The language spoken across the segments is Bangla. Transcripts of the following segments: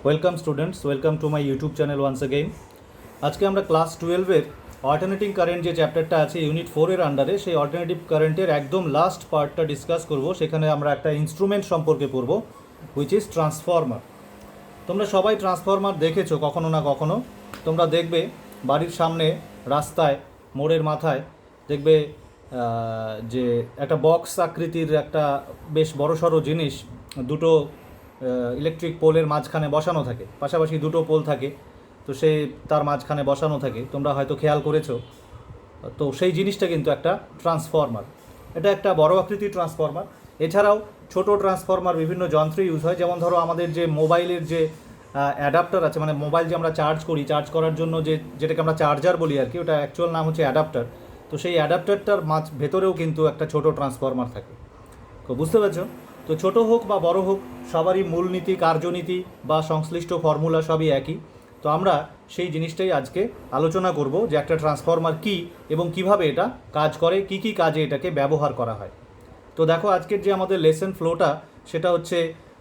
Welcome students, welcome to my YouTube channel once again. আজকে আমরা ক্লাস 12-এর অল্টারনেটিং কারেন্ট যে চ্যাপ্টারটা আছে ইউনিট 4-এর আন্ডারে, সেই অল্টারনেটিভ কারেন্টের একদম লাস্ট পার্টটা ডিসকাস করব। সেখানে আমরা একটা ইনস্ট্রুমেন্ট সম্পর্কে পড়ব, হুইচ ইজ ট্রান্সফর্মার। তোমরা সবাই ট্রান্সফর্মার দেখেছো কখনো না কখনো। তোমরা দেখবে বাড়ির সামনে রাস্তায় মোড়ের মাথায় দেখবে যে একটা বক্স আকৃতির একটা বেশ বড়সড় জিনিস দুটো ইলেকট্রিক পোলের মাঝখানে বসানো থাকে, পাশাপাশি দুটো পোল থাকে, তো সে তার মাঝখানে বসানো থাকে। তোমরা হয়তো খেয়াল করেছো। তো সেই জিনিসটা কিন্তু একটা ট্রান্সফর্মার। এটা একটা বড় আকৃতির ট্রান্সফর্মার। এছাড়াও ছোট ট্রান্সফর্মার বিভিন্ন যন্ত্রে ইউজ হয়। যেমন ধরো আমাদের যে মোবাইলের যে অ্যাডাপ্টার আছে, মানে মোবাইল যে আমরা চার্জ করি, চার্জ করার জন্য যেটাকে আমরা চার্জার বলি আর কি, ওটা অ্যাকচুয়াল নাম হচ্ছে অ্যাডাপ্টার। তো সেই অ্যাডাপ্টারটার ভেতরেও কিন্তু একটা ছোট ট্রান্সফর্মার থাকে। তো বুঝতে পারছো? তো ছোট হোক বা বড় হোক, সবারই মূলনীতি, কার্যনীতি বা সংশ্লিষ্ট ফর্মুলা সবই একই। তো আমরা সেই জিনিসটাই আজকে আলোচনা করব যে একটা ট্রান্সফর্মার কী এবং কিভাবে এটা কাজ করে, কি কি কাজে এটাকে ব্যবহার করা হয়। তো দেখো, আজকের যে আমাদের লেসন ফ্লোটা সেটা হচ্ছে,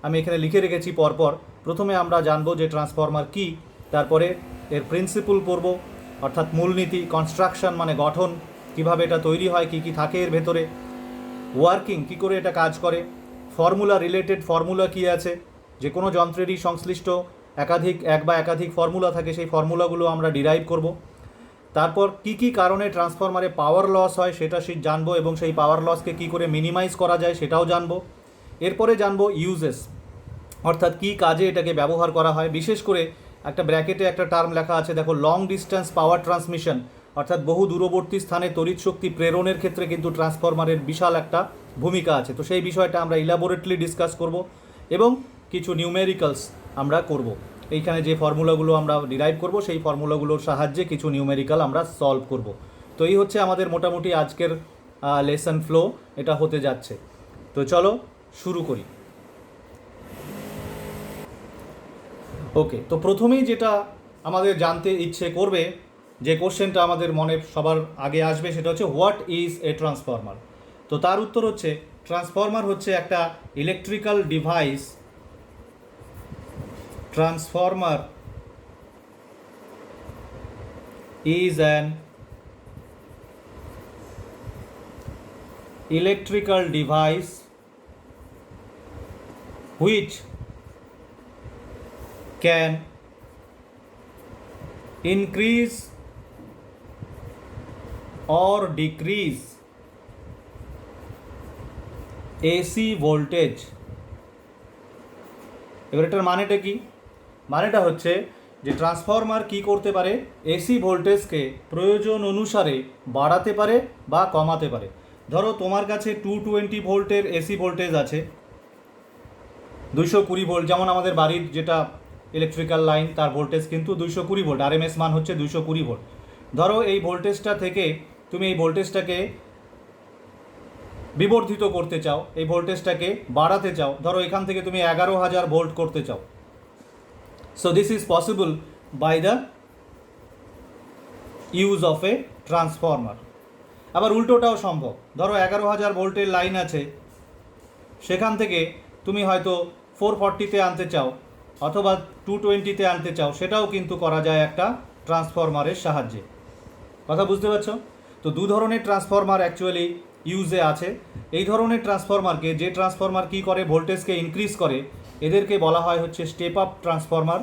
আমি এখানে লিখে রেখেছি পরপর। প্রথমে আমরা জানবো যে ট্রান্সফর্মার কী, তারপরে এর প্রিন্সিপল পড়ব, অর্থাৎ মূলনীতি, কনস্ট্রাকশন মানে গঠন, কিভাবে এটা তৈরি হয়, কি কি থাকে এর ভেতরে, ওয়ার্কিং, কী করে এটা কাজ করে, ফর্মুলা, রিলেটেড ফর্মুলা কী আছে, যে কোনো যন্ত্রেরই সংশ্লিষ্ট এক বা একাধিক ফর্মুলা থাকে, সেই ফর্মুলাগুলো আমরা ডিরাইভ করব। তারপর কি কি কারণে ট্রান্সফরমারে পাওয়ার লস হয় সেটা জানবো, এবং সেই পাওয়ার লসকে কী করে মিনিমাইজ করা যায় সেটাও জানবো। এরপরে জানবো ইউজেস, অর্থাৎ কী কাজে এটাকে ব্যবহার করা হয়। বিশেষ করে একটা ব্র্যাকেটে একটা টার্ম লেখা আছে, দেখো, লং ডিস্টেন্স পাওয়ার ট্রান্সমিশন, অর্থাৎ বহু দূরবর্তী স্থানে তড়িৎ শক্তি প্রেরণের ক্ষেত্রে কিন্তু ট্রান্সফরমারের বিশাল একটা ভূমিকা আছে। তো সেই বিষয়টা আমরা ইলাবোরেটলি ডিসকাস করব, এবং কিছু নিউমেরিক্যালস আমরা করব। এইখানে যে ফর্মুলাগুলো আমরা ডিরাইভ করব, সেই ফর্মুলাগুলোর সাহায্যে কিছু নিউমেরিক্যাল আমরা সলভ করব। তো এই হচ্ছে আমাদের মোটামুটি আজকের লেসন ফ্লো, এটা হতে যাচ্ছে। তো চলো শুরু করি। ওকে, তো প্রথমেই যেটা আমাদের জানতে ইচ্ছে করবে, যে কোশ্চেনটা আমাদের মনে সবার আগে আসবে, সেটা হচ্ছে হোয়াট ইজ এ ট্রান্সফর্মার। তো তার উত্তর হচ্ছে, ট্রান্সফর্মার হচ্ছে একটা electrical device. Transformer is an electrical device which can increase or decrease AC voltage। এবার এটার মানেটা কি? মানেটা হচ্ছে যে ট্রান্সফর্মার কি করতে পারে, এসি ভোল্টেজকে প্রয়োজন অনুসারে বাড়াতে পারে বা কমাতে পারে। ধরো তোমার কাছে 220 ভোল্টের এসি ভোল্টেজ আছে, 220 ভোল্ট, যেমন আমাদের বাড়ির যেটা ইলেকট্রিক্যাল লাইন, তার ভোল্টেজ কিন্তু 220 ভোল্ট, আরএমএস মান হচ্ছে 220 ভোল্ট। ধরো এই ভোল্টেজটা থেকে তুমি এই ভোল্টেজটাকে বিবর্ধিত করতে চাও, এই ভোল্টেজটাকে বাড়াতে চাও, ধরো এখান থেকে তুমি 11,000 ভোল্ট করতে চাও। So this is possible by the use of a transformer. আবার উল্টোটাও সম্ভব। ধরো 11,000 ভোল্টের লাইন আছে, সেখান থেকে তুমি হয়তো 440-তে আনতে চাও অথবা 220-তে আনতে চাও, সেটাও কিন্তু করা যায় একটা ট্রান্সফরমারের সাহায্যে। কথা বুঝতে পারছো? তো দু ধরনের ট্রান্সফরমার অ্যাকচুয়ালি ইউজে আছে। এই ধরনের ট্রান্সফরমারকে, যে ট্রান্সফরমার কী করে, ভোল্টেজকে ইনক্রিজ করে, এদেরকে বলা হয় হচ্ছে স্টেপ আপ ট্রান্সফরমার।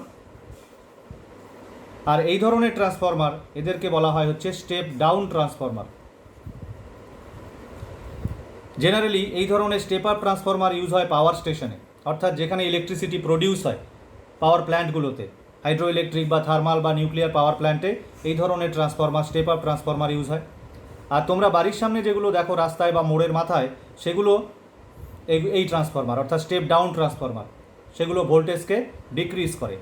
আর এই ধরনের ট্রান্সফরমার, এদেরকে বলা হয় হচ্ছে স্টেপ ডাউন ট্রান্সফরমার। জেনারেলি এই ধরনের স্টেপ আপ ট্রান্সফরমার ইউজ হয় পাওয়ার স্টেশনে, অর্থাৎ যেখানে ইলেকট্রিসিটি প্রডিউস হয় পাওয়ার প্ল্যান্টগুলোতে, হাইড্রো ইলেকট্রিক বা থার্মাল বা নিউক্লিয়ার পাওয়ার প্ল্যান্টে এই ধরনের transformer, step up transformer use হয়। আর তোমরা বাড়ির সামনে যেগুলো দেখো রাস্তায় বা মোড়ের মাথায়, সেগুলো এই ট্রান্সফরমার, অর্থাৎ স্টেপ ডাউন ট্রান্সফরমার। সেগুলো ভোল্টেজকে ডিক্রিজ করে।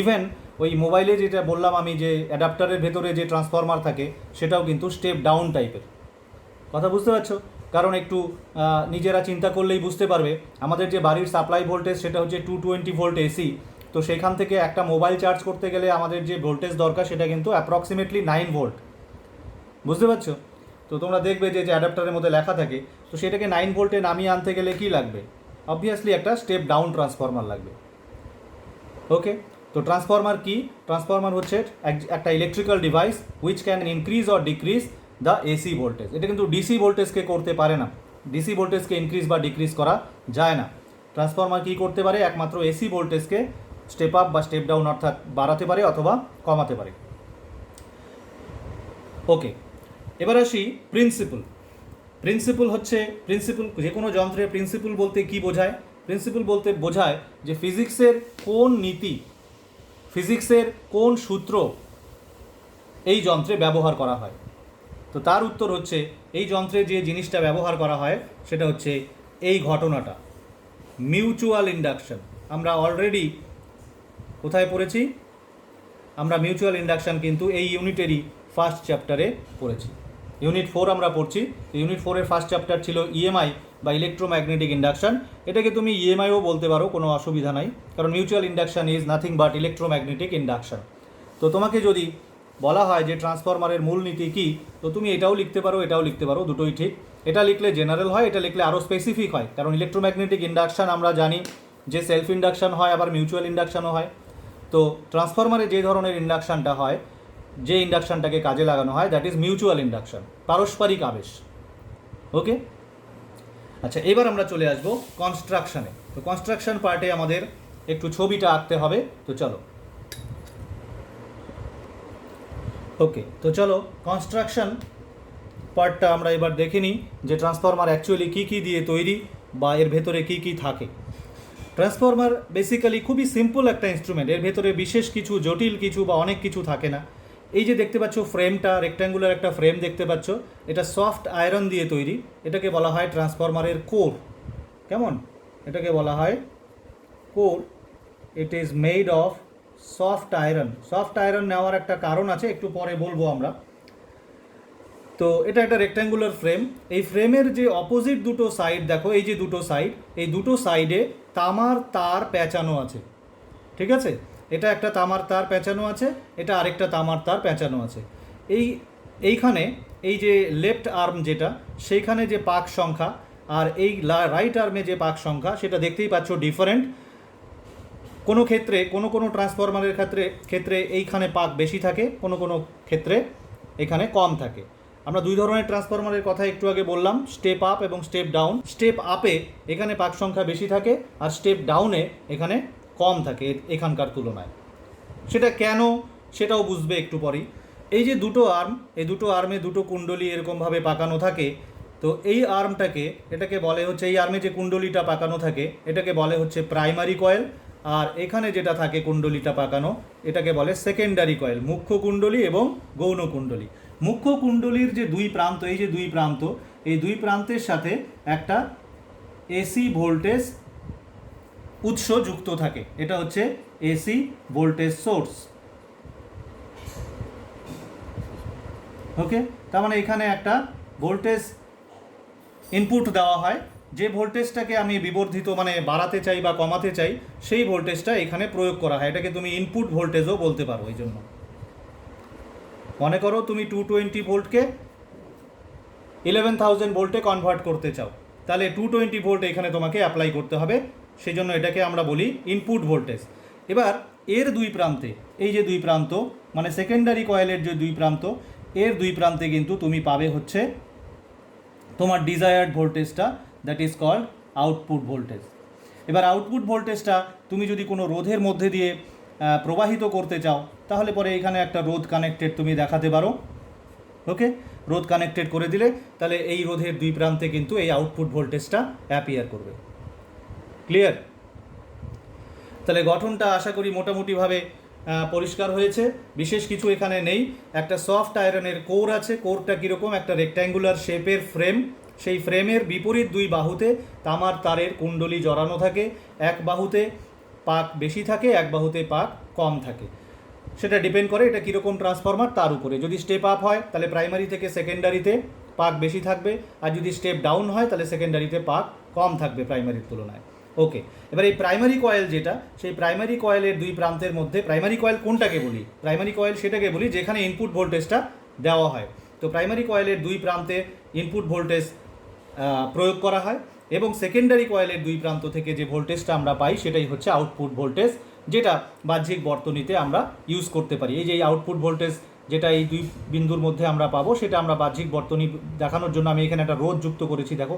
ইভেন ওই মোবাইলে যেটা বললাম আমি, যে অ্যাডাপ্টারের ভেতরে যে ট্রান্সফরমার থাকে, সেটাও কিন্তু স্টেপ ডাউন টাইপের। কথা বুঝতে পারছো? কারণ একটু নিজেরা চিন্তা করলেই বুঝতে পারবে, আমাদের যে বাড়ির সাপ্লাই ভোল্টেজ সেটা হচ্ছে 220 ভোল্ট এসি। তো সেখান থেকে একটা মোবাইল চার্জ করতে গেলে আমাদের যে ভোল্টেজ দরকার, সেটা কিন্তু অ্যাপ্রক্সিমেটলি 9 ভোল্ট। বুঝতে পারছো? তো তোমরা দেখবে যে অ্যাডাপ্টারের মধ্যে লেখা থাকে, তো সেটাকে 9 ভোল্টে নামিয়ে আনতে গেলে কী লাগবে? অবভিয়াসলি একটা স্টেপ ডাউন ট্রান্সফরমার লাগবে। ওকে, তো ট্রান্সফরমার কি? ট্রান্সফরমার হচ্ছে একটা electrical device which can increase or decrease the AC voltage. এটা কিন্তু ডিসি ভোল্টেজকে করতে পারে না, ডিসি ভোল্টেজকে ইনক্রিজ বা ডিক্রিজ করা যায় না। ট্রান্সফরমার কী করতে পারে? একমাত্র এসি ভোল্টেজকে স্টেপ আপ বা স্টেপ ডাউন অর্থাৎ বাড়াতে পারে অথবা কমাতে পারে। ওকে, এবার আসি প্রিন্সিপল। প্রিন্সিপল হচ্ছে, প্রিন্সিপল যে কোনো যন্ত্রের প্রিন্সিপল বলতে কি বোঝায়? প্রিন্সিপল বলতে বোঝায় যে ফিজিক্সের কোন নীতি, ফিজিক্সের কোন সূত্র এই যন্ত্রে ব্যবহার করা হয়। তো তার উত্তর হচ্ছে এই যন্ত্রে যে জিনিসটা ব্যবহার করা হয় সেটা হচ্ছে এই ঘটনাটা, মিউচুয়াল ইন্ডাকশন। আমরা অলরেডি কোথায় পড়েছি? আমরা মিউচুয়াল ইন্ডাকশন কিন্তু এই ইউনিটেরই ফার্স্ট চ্যাপ্টারে পড়েছি। ইউনিট 4 আমরা পড়ছি। ইউনিট 4-এর ফার্স্ট চ্যাপ্টার ছিল ইএমআই বা ইলেকট্রোম্যাগনেটিক ইন্ডাকশন। এটাকে তুমি ইএমআইও বলতে পারো, কোনো অসুবিধা নাই, কারণ mutual induction is nothing but electromagnetic induction. তো তোমাকে যদি বলা হয় যে ট্রান্সফরমারের মূলনীতি কী, তো তুমি এটাও লিখতে পারো, এটাও লিখতে পারো, দুটোই ঠিক। এটা লিখলে জেনারেল হয়, এটা লিখলে আরও স্পেসিফিক হয়, কারণ ইলেকট্রোম্যাগনেটিক ইন্ডাকশন আমরা জানি যে সেলফ ইন্ডাকশন হয়, আবার মিউচুয়াল ইন্ডাকশনও হয়। তো ট্রান্সফরমারে যে ধরনের ইন্ডাকশনটা হয়, যে ইন্ডাকশনটাকে কাজে লাগানো হয়, দ্যাট ইজ মিউচুয়াল ইন্ডাকশন, পারস্পরিক আবেশ। ওকে, আচ্ছা, এবার আমরা চলে আসবো কনস্ট্রাকশানে। তো কনস্ট্রাকশন পার্টে আমাদের একটু ছবিটা আঁকতে হবে। তো চলো, ওকে, তো চলো কনস্ট্রাকশন পার্টটা আমরা এবার দেখে নিই যে ট্রান্সফরমার অ্যাকচুয়ালি কী কী দিয়ে তৈরি বা এর ভেতরে কী কী থাকে। ট্রান্সফরমার বেসিক্যালি খুবই সিম্পল একটা ইনস্ট্রুমেন্ট, এর ভেতরে বিশেষ কিছু জটিল কিছু বা অনেক কিছু থাকে না। এই যে দেখতে পাচ্ছ ফ্রেমটা, রেক্ট্যাঙ্গুলার একটা ফ্রেম দেখতে পাচ্ছ, এটা সফট আয়রন দিয়ে তৈরি। এটাকে বলা হয় ট্রান্সফরমারের কোর। কেমন? এটাকে বলা হয় core. It is made of soft iron. Soft iron নেওয়ার একটা কারণ আছে, একটু পরে বলবো আমরা। তো এটা একটা রেক্ট্যাঙ্গুলার ফ্রেম। এই ফ্রেমের যে অপোজিট দুটো সাইড দেখো, এই যে দুটো সাইড, এই দুটো সাইডে তামার তার পেঁচানো আছে। ঠিক আছে, এটা একটা তামার তার পেঁচানো আছে, এটা আরেকটা তামার তার পেঁচানো আছে। এইখানে এই যে লেফট আর্ম যেটা, সেইখানে যে পাক সংখ্যা আর এই রাইট আর্মে যে পাক সংখ্যা, সেটা দেখতেই পাচ্ছ ডিফারেন্ট। কোনো ক্ষেত্রে কোনো ট্রান্সফরমারের ক্ষেত্রে এইখানে পাক বেশি থাকে, কোনো ক্ষেত্রে এখানে কম থাকে। আমরা দুই ধরনের ট্রান্সফরমারের কথা একটু আগে বললাম, স্টেপ আপ এবং স্টেপ ডাউন। স্টেপ আপে এখানে পাক সংখ্যা বেশি থাকে, আর স্টেপ ডাউনে এখানে কম থাকে এখানকার তুলনায়। সেটা কেন সেটাও বুঝবে একটু পরেই। এই যে দুটো আর্ম, এই দুটো আর্মে দুটো কুণ্ডলী এরকমভাবে পাকানো থাকে। তো এই আর্মটাকে, এটাকে বলে হচ্ছে, এই আর্মে যে কুণ্ডলীটা পাকানো থাকে এটাকে বলে হচ্ছে প্রাইমারি কয়েল, আর এখানে যেটা থাকে কুণ্ডলীটা পাকানো এটাকে বলে সেকেন্ডারি কয়েল, মুখ্য কুণ্ডলী এবং গৌণ কুণ্ডলী। মুখ্য কুণ্ডলীর যে দুই প্রান্ত, এই যে দুই প্রান্ত, এই দুই প্রান্তের সাথে একটা এসি ভোল্টেজ উৎস যুক্ত থাকে। এটা হচ্ছে এসি ভোল্টেজ সোর্স। ওকে, তার মানে এখানে একটা ভোল্টেজ ইনপুট দেওয়া হয়, যে ভোল্টেজটাকে আমি বিবর্ধিত মানে বাড়াতে চাই বা কমাতে চাই, সেই ভোল্টেজটা এখানে প্রয়োগ করা হয়। এটাকে তুমি ইনপুট ভোল্টেজও বলতে পারো। এই জন্য মনে করো তুমি 220 ভোল্টকে 11,000 ভোল্টে কনভার্ট করতে চাও, তাহলে 220 ভোল্ট এখানে তোমাকে অ্যাপ্লাই করতে হবে, সেই জন্য এটাকে আমরা বলি ইনপুট ভোল্টেজ। এবার এর দুই প্রান্তে, এই যে দুই প্রান্ত মানে সেকেন্ডারি কয়েলের যে দুই প্রান্ত, এর দুই প্রান্তে কিন্তু তুমি পাবে হচ্ছে তোমার ডিজায়ার্ড ভোল্টেজটা, that is called output voltage. এবার আউটপুট ভোল্টেজটা তুমি যদি কোনো রোধের মধ্যে দিয়ে প্রবাহিত করতে চাও, তাহলে পরে এখানে একটা রোধ কানেক্টেড তুমি দেখাতে পারো। ওকে, রোধ কানেক্টেড করে দিলে তাহলে এই রোধের দুই প্রান্তে কিন্তু এই আউটপুট ভোল্টেজটা অ্যাপিয়ার করবে। ক্লিয়ার? তাহলে গঠনটা আশা করি মোটামুটিভাবে পরিষ্কার হয়েছে, বিশেষ কিছু এখানে নেই। একটা সফট আয়রনের কোর আছে। কোরটা কীরকম? একটা রেক্ট্যাঙ্গুলার শেপের ফ্রেম, সেই ফ্রেমের বিপরীত দুই বাহুতে তামার তারের কুণ্ডলী জড়ানো থাকে। এক বাহুতে পাক বেশি থাকে, এক বাহুতে পাক কম থাকে। সেটা ডিপেন্ড করে এটা কীরকম ট্রান্সফরমার তার উপরে। যদি স্টেপ আপ হয় তাহলে প্রাইমারি থেকে সেকেন্ডারিতে পাক বেশি থাকবে, আর যদি স্টেপ ডাউন হয় তাহলে সেকেন্ডারিতে পাক কম থাকবে প্রাইমারির তুলনায়। ওকে, এবার এই প্রাইমারি কয়েল যেটা, সেই প্রাইমারি কয়েলের দুই প্রান্তের মধ্যে, প্রাইমারি কয়েল কোনটাকে বলি? প্রাইমারি কয়েল সেটাকে বলি যেখানে ইনপুট ভোল্টেজটা দেওয়া হয়। তো প্রাইমারি কয়েলের দুই প্রান্তে ইনপুট ভোল্টেজ প্রয়োগ করা হয়, এবং সেকেন্ডারি কয়েলের দুই প্রান্ত থেকে যে ভোল্টেজটা আমরা পাই সেটাই হচ্ছে আউটপুট ভোল্টেজ, যেটা বাহ্যিক বর্তনীতে আমরা ইউজ করতে পারি। এই যে এই আউটপুট ভোল্টেজ যেটা এই দুই বিন্দুর মধ্যে আমরা পাবো, সেটা আমরা বাহ্যিক বর্তনী দেখানোর জন্য আমি এখানে একটা রোধ যুক্ত করেছি। দেখো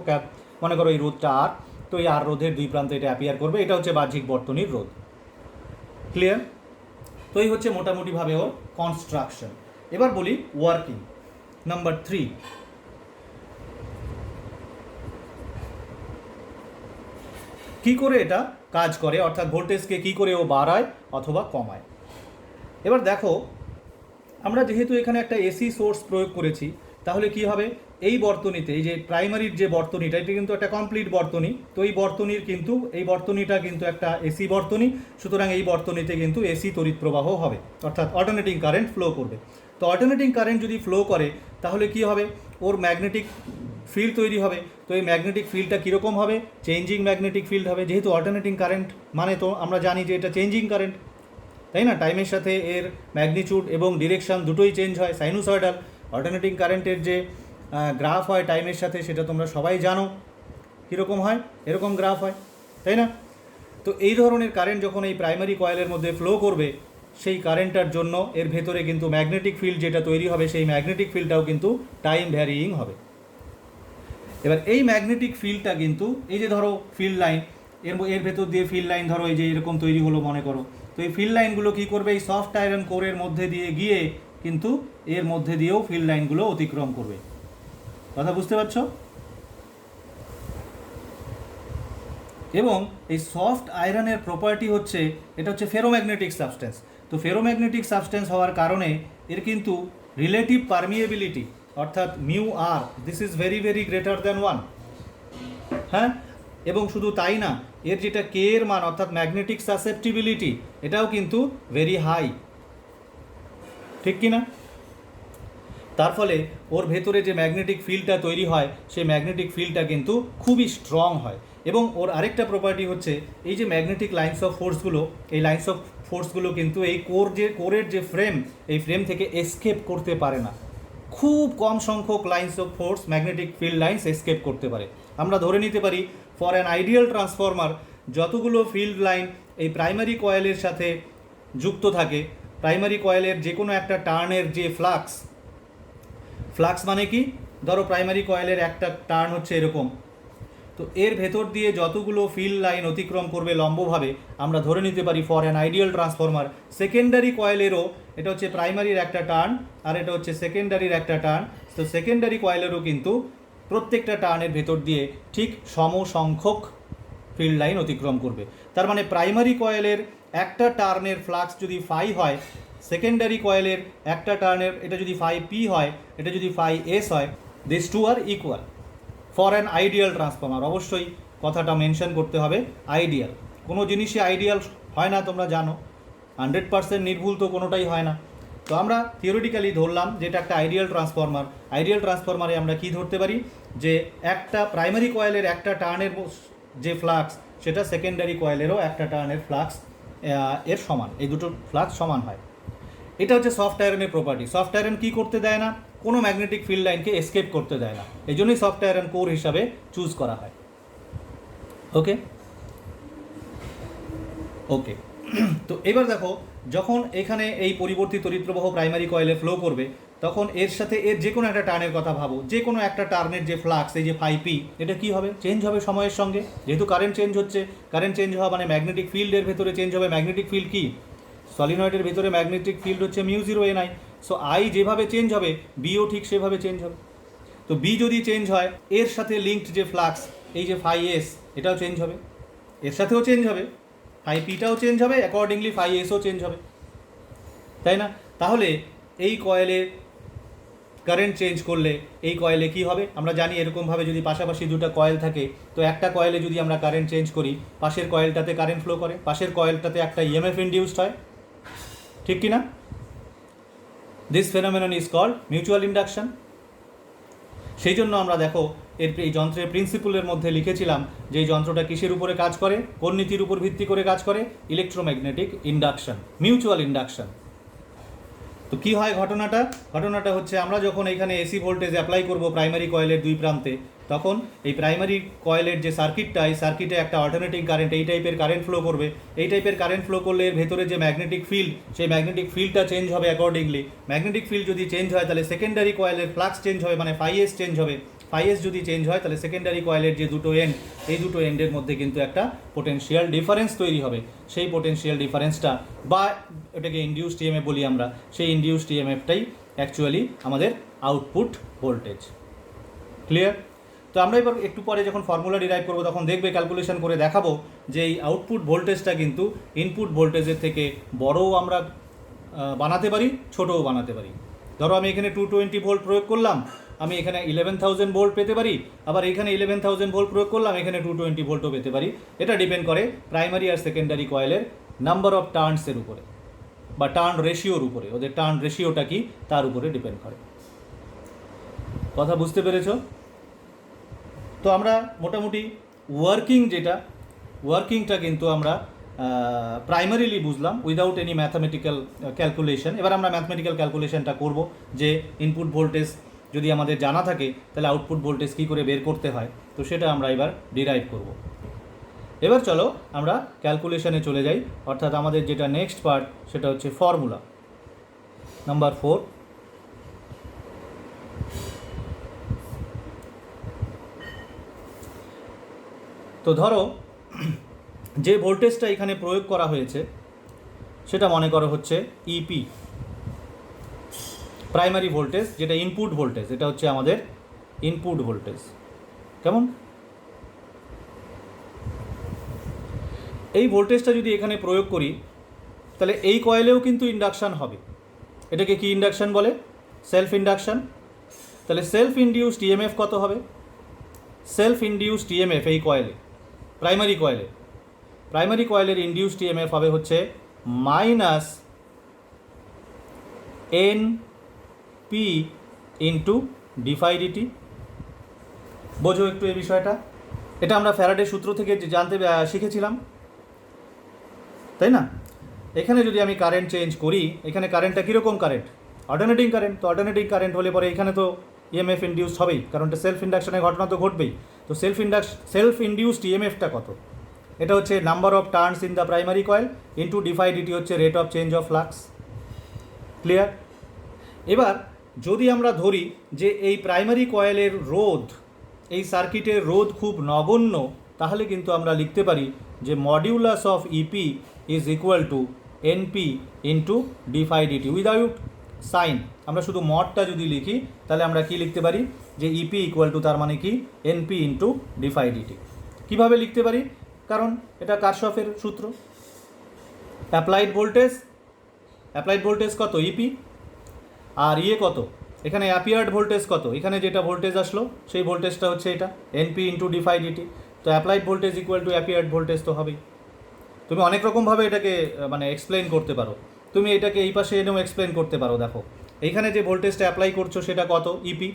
মনে করো এই রোধটা আর, তো এই আর রোধের দুই প্রান্তে এটা অ্যাপিয়ার করবে, এটা হচ্ছে বাহ্যিক বর্তনীর রোধ। ক্লিয়ার? তো এই হচ্ছে মোটামুটিভাবে ওর কনস্ট্রাকশন। এবার বলি ওয়ার্কিং। নাম্বার 3, কী করে এটা কাজ করে, অর্থাৎ ভোল্টেজকে কী করে ও বাড়ায় অথবা কমায়। এবার দেখো, আমরা যেহেতু এখানে একটা এসি সোর্স প্রয়োগ করেছি, তাহলে কি হবে, এই বর্তনীতে এই যে প্রাইমারির যে বর্তনীটা, এটা কিন্তু একটা কমপ্লিট বর্তনী, তো এই বর্তনীর কিন্তু এই বর্তনীটা কিন্তু একটা এসি বর্তনী, সুতরাং এই বর্তনীতে কিন্তু এসি তড়িৎ প্রবাহ হবে, অর্থাৎ অল্টারনেটিং কারেন্ট ফ্লো করবে। তো অল্টারনেটিং কারেন্ট যদি ফ্লো করে তাহলে কি হবে, ওর ম্যাগনেটিক ফিল্ড তৈরি হবে। তো এই ম্যাগনেটিক ফিল্ডটা কীরকম হবে, চেঞ্জিং ম্যাগনেটিক ফিল্ড হবে, যেহেতু অল্টারনেটিং কারেন্ট মানে তো আমরা জানি যে এটা চেঞ্জিং কারেন্ট, তাই না? টাইমের সাথে এর ম্যাগনিটিউড এবং ডিরেকশন দুটোই চেঞ্জ হয়, সাইনুসয়েডাল। অল্টারনেটিং কারেন্টের যে গ্রাফ হয় টাইমের সাথে, সেটা তোমরা সবাই জানো কীরকম হয়, এরকম গ্রাফ হয়, তাই না? তো এই ধরনের কারেন্ট যখন এই প্রাইমারি কয়েলের মধ্যে ফ্লো করবে, সেই কারেন্টটার জন্য এর ভেতরে কিন্তু ম্যাগনেটিক ফিল্ড যেটা তৈরি হবে, সেই ম্যাগনেটিক ফিল্ডটাও কিন্তু টাইম ভ্যারিয়িং হবে। এবার এই ম্যাগনেটিক ফিল্ডটা কিন্তু এই যে ধরো ফিল্ড লাইন, এর ভেতর দিয়ে ফিল্ড লাইন ধরো এই যে এরকম তৈরি হলো মনে করো, তো এই ফিল্ড লাইনগুলো কী করবে, এই সফট আয়রন কোরের মধ্যে দিয়ে গিয়ে কিন্তু এর মধ্যে দিয়েও ফিল্ড লাইনগুলো অতিক্রম করবে। কথা বুঝতে পারছো? এবং এই সফট আয়রনের প্রপার্টি হচ্ছে, এটা হচ্ছে ফেরোম্যাগনেটিক সাবস্টেন্স। তো ফেরোম্যাগনেটিক সাবস্টেন্স হওয়ার কারণে এর কিন্তু রিলেটিভ পারমিয়েবিলিটি, অর্থাৎ mu R, this is very very greater than 1। হ্যাঁ, এবং শুধু তাই না, এর যেটা কে এর মান অর্থাৎ ম্যাগনেটিক সাসেপ্টিবিলিটি, এটাও কিন্তু ভেরি হাই, ঠিক কি না? তার ফলে ওর ভেতরে যে ম্যাগনেটিক ফিল্ডটা তৈরি হয়, সেই ম্যাগনেটিক ফিল্ডটা কিন্তু খুবই স্ট্রং হয়। এবং ওর আরেকটা প্রপার্টি হচ্ছে, এই যে ম্যাগনেটিক লাইন্স অফ ফোর্সগুলো, এই লাইন্স অফ ফোর্সগুলো কিন্তু এই কোরের যে ফ্রেম, এই ফ্রেম থেকে এসকেপ করতে পারে না। খুব কম সংখ্যক lines of force magnetic field lines escape করতে পারে। আমরা ধরে নিতে পারি ফর অ্যান আইডিয়াল ট্রান্সফরমার যতগুলো ফিল্ড লাইন এই প্রাইমারি কয়েলের সাথে যুক্ত থাকে, প্রাইমারি কয়েলের যে কোনো একটা টার্নের যে ফ্লাক্স মানে কি, ধরো প্রাইমারি কয়েলের একটা টার্ন হচ্ছে এরকম, তো এর ভেতর দিয়ে যতগুলো ফিল্ড লাইন অতিক্রম করবে লম্বভাবে, আমরা ধরে নিতে পারি for an ideal transformer secondary কয়েলেরও, এটা হচ্ছে প্রাইমারির একটা টার্ন আর এটা হচ্ছে সেকেন্ডারির একটা টার্ন, তো সেকেন্ডারি কয়েলেরও কিন্তু প্রত্যেকটা টার্নের ভেতর দিয়ে ঠিক সমসংখ্যক ফিল্ড লাইন অতিক্রম করবে। তার মানে প্রাইমারি কয়েলের একটা টার্নের ফ্লাক্স যদি ফাই হয়, সেকেন্ডারি কয়েলের একটা টার্নের এটা যদি ফাই পি হয়, এটা যদি ফাই এস হয়, this two are equal for an ideal transformer. অবশ্যই কথাটা মেনশন করতে হবে, আইডিয়াল। কোনো জিনিসই আইডিয়াল হয় না, তোমরা জানো, 100% নির্ভুল তো কোনোটাই হয় না। তো আমরা থিওরিটিক্যালি ধরলাম যে এটা একটা আইডিয়াল ট্রান্সফরমার। আইডিয়াল ট্রান্সফরমারে আমরা কি ধরতে পারি, যে একটা প্রাইমারি কয়েলের একটা টার্নের যে ফ্লাক্স, সেটা সেকেন্ডারি কয়েলেরও একটা টার্নের ফ্লাক্স এর সমান, এই দুটো ফ্লাক্স সমান হয়। এটা হচ্ছে সফট আয়রনের প্রপার্টি। সফট আয়রন কী করতে দেয় না, কোনো ম্যাগনেটিক ফিল্ড লাইনকে এসকেপ করতে দেয় না, এই জন্যই সফট আয়রন কোর হিসাবে চুজ করা হয়। ওকে ওকে তো এবার দেখো, যখন এখানে এই পরিবর্তিত তড়িৎপ্রবাহ প্রাইমারি কয়েলে ফ্লো করবে, তখন এর সাথে এর যে কোনো একটা টার্নের কথা ভাবো, যে কোনো একটা টার্নের যে ফ্লাক্স, এই যে ফাই পি, এটা কী হবে, চেঞ্জ হবে সময়ের সঙ্গে। যেহেতু কারেন্ট চেঞ্জ হচ্ছে, কারেন্ট চেঞ্জ হওয়া মানে ম্যাগনেটিক ফিল্ডের ভেতরে চেঞ্জ হবে। ম্যাগনেটিক ফিল্ড কি, সলিনয়েডের ভিতরে ম্যাগনেটিক ফিল্ড হচ্ছে μ0 Ni। সো আই যেভাবে চেঞ্জ হবে, বিও ঠিক সেভাবে চেঞ্জ হবে। তো বি যদি চেঞ্জ হয়, এর সাথে লিঙ্কড যে ফ্লাক্স, এই যে ফাই এস, এটাও চেঞ্জ হবে, এর সাথেও চেঞ্জ হবে, ফাই পিটাও চেঞ্জ হবে, অ্যাকর্ডিংলি ফাই এসও চেঞ্জ হবে, তাই না? তাহলে এই কয়েলে কারেন্ট চেঞ্জ করলে এই কয়েলে কি হবে, আমরা জানি এরকমভাবে যদি পাশাপাশি দুটো কয়েল থাকে, তো একটা কয়েলে যদি আমরা কারেন্ট চেঞ্জ করি, পাশের কয়েলটাতে কারেন্ট ফ্লো করে, পাশের কয়েলটাতে একটা ইএমএফ ইনডিউসড হয়, ঠিক কি না? This phenomenon is called mutual induction. সেই জন্য আমরা দেখো এই যন্ত্রের প্রিন্সিপলের মধ্যে লিখেছিলাম যে এই যন্ত্রটা কিসের উপরে কাজ করে, কোন নীতির উপর ভিত্তি করে কাজ করে, ইলেকট্রোম্যাগনেটিক ইন্ডাকশন, মিউচুয়াল ইন্ডাকশন। তো কি হয় ঘটনাটা হচ্ছে, আমরা যখন এখানে এসি ভোল্টেজ অ্যাপ্লাই করব প্রাইমারি কয়েলের দুই প্রান্তে, তখন এই প্রাইমারি কয়েলের যে সার্কিটটা, এই সার্কিটে একটা অল্টারনেটিং কারেন্ট, এই টাইপের কারেন্ট ফ্লো করবে। এই টাইপের কারেন্ট ফ্লো করলে এর ভেতরে যে ম্যাগনেটিক ফিল্ড, সেই ম্যাগনেটিক ফিল্ডটা চেঞ্জ হবে অ্যাকর্ডিংলি। ম্যাগনেটিক ফিল্ড যদি চেঞ্জ হয় তাহলে সেকেন্ডারি কয়েলের ফ্লাক্স চেঞ্জ হবে, মানে ফাই-এস চেঞ্জ হবে। ফাই-এস যদি চেঞ্জ হয় তাহলে সেকেন্ডারি কয়েলের যে দুটো এন্ড, এই দুটো এন্ডের মধ্যে কিন্তু একটা পোটেনশিয়াল ডিফারেন্স তৈরি হবে। সেই পোটেনশিয়াল ডিফারেন্সটা বা এটাকে ইনডিউসড ইএমএফ বলি আমরা, সেই ইনডিউসড ইএমএফটাই অ্যাকচুয়ালি আমাদের আউটপুট ভোল্টেজ। ক্লিয়ার? তো আমরা এবার একটু পরে যখন ফর্মুলা ডিরাইভ করবো তখন দেখবে, ক্যালকুলেশন করে দেখাবো যে এই আউটপুট ভোল্টেজটা কিন্তু ইনপুট ভোল্টেজের থেকে বড়ও আমরা বানাতে পারি, ছোটও বানাতে পারি। ধরো আমি এখানে 220 ভোল্ট প্রয়োগ করলাম, আমি এখানে 11,000 ভোল্ট পেতে পারি, আবার এখানে 11,000 ভোল্ট প্রয়োগ করলাম, এখানে 220 ভোল্টও পেতে পারি। এটা ডিপেন্ড করে প্রাইমারি আর সেকেন্ডারি কয়েলের নাম্বার অফ টার্নসের উপরে বা টার্ন রেশিওর উপরে। ওদের টার্ন রেশিওটা কি তার উপরে ডিপেন্ড করে। কথা বুঝতে পেরেছো? তো আমরা মোটামুটি ওয়ার্কিংটা কিন্তু আমরা প্রাইমারিলি বুঝলাম উইদাউট এনি ম্যাথামেটিক্যাল ক্যালকুলেশন। এবার আমরা ম্যাথমেটিক্যাল ক্যালকুলেশনটা করব যে ইনপুট ভোল্টেজ যদি আমাদের জানা থাকে তাহলে আউটপুট ভোল্টেজ কী করে বের করতে হয়, তো সেটা আমরা এবার ডিরাইভ করব। এবার চলো আমরা ক্যালকুলেশনে চলে যাই, অর্থাৎ আমাদের যেটা নেক্সট পার্ট সেটা হচ্ছে ফর্মুলা নাম্বার 4। তো ধরো যে ভোল্টেজটা এখানে প্রয়োগ করা হয়েছে সেটা মনে করো হচ্ছে ইপি, প্রাইমারি ভোল্টেজ, যেটা ইনপুট ভোল্টেজ, এটা হচ্ছে আমাদের ইনপুট ভোল্টেজ। কেমন? এই ভোল্টেজটা যদি এখানে প্রয়োগ করি তাহলে এই কয়েলেও কিন্তু ইন্ডাকশান হবে। এটাকে কি ইন্ডাকশান বলে? Self induction. তাহলে সেলফ ইনডিউসড ইএমএফ কত হবে? সেলফ ইনডিউসড ইএমএফ এই কয়েলে, প্রাইমারি কয়েলের ইনডিউসড ইএমএফ হবে হচ্ছে মাইনাস এন পি ইন্টু ডিফাইডিটি। বোঝো একটু এই বিষয়টা। এটা আমরা ফ্যারাডের সূত্র থেকে জানতে শিখেছিলাম, তাই না? এখানে যদি আমি কারেন্ট চেঞ্জ করি, এখানে কারেন্টটা কীরকম কারেন্ট? Alternating current. তো অল্টারনেটিং কারেন্ট হলে পরে এখানে তো ইএমএফ ইনডিউস হবেই, কারণ এটা সেলফ ইন্ডাকশনের ঘটনা তো ঘটবেই। তো সেলফ ইনডিউসড ইএমএফটা কত? এটা হচ্ছে number of turns in the primary coil into d phi d t হচ্ছে rate of change of flux. Clear? এবার যদি আমরা ধরি যে এই প্রাইমারি কয়েলের রোধ, এই সার্কিটের রোধ খুব নগণ্য, তাহলে কিন্তু আমরা লিখতে পারি যে modulus of EP is equal to NP into d phi d t without sign. আমরা শুধু মডটা যদি লিখি তাহলে আমরা কি লিখতে পারি যে ইপি ইকুয়াল টু, তার মানে কি এনপি ইন্টু ডিফাইডিটি। কীভাবে লিখতে পারি? কারণ এটা কারশফের সূত্র। অ্যাপ্লাইড ভোল্টেজ কত? ইপি। আর কত? এখানে অ্যাপিয়ার্ড ভোল্টেজ কত? এখানে যেটা ভোল্টেজ আসলো সেই ভোল্টেজটা হচ্ছে এটা এনপি ইন্টু ডিফাইডিটি। তো applied voltage equal to appeared voltage তো হবেই। তুমি অনেক রকমভাবে এটাকে মানে এক্সপ্লেন করতে পারো। তুমি এটাকে এই পাশে এনেও এক্সপ্লেন করতে পারো। দেখো এইখানে যে ভোল্টেজটা অ্যাপ্লাই করছো সেটা কত? ইপি।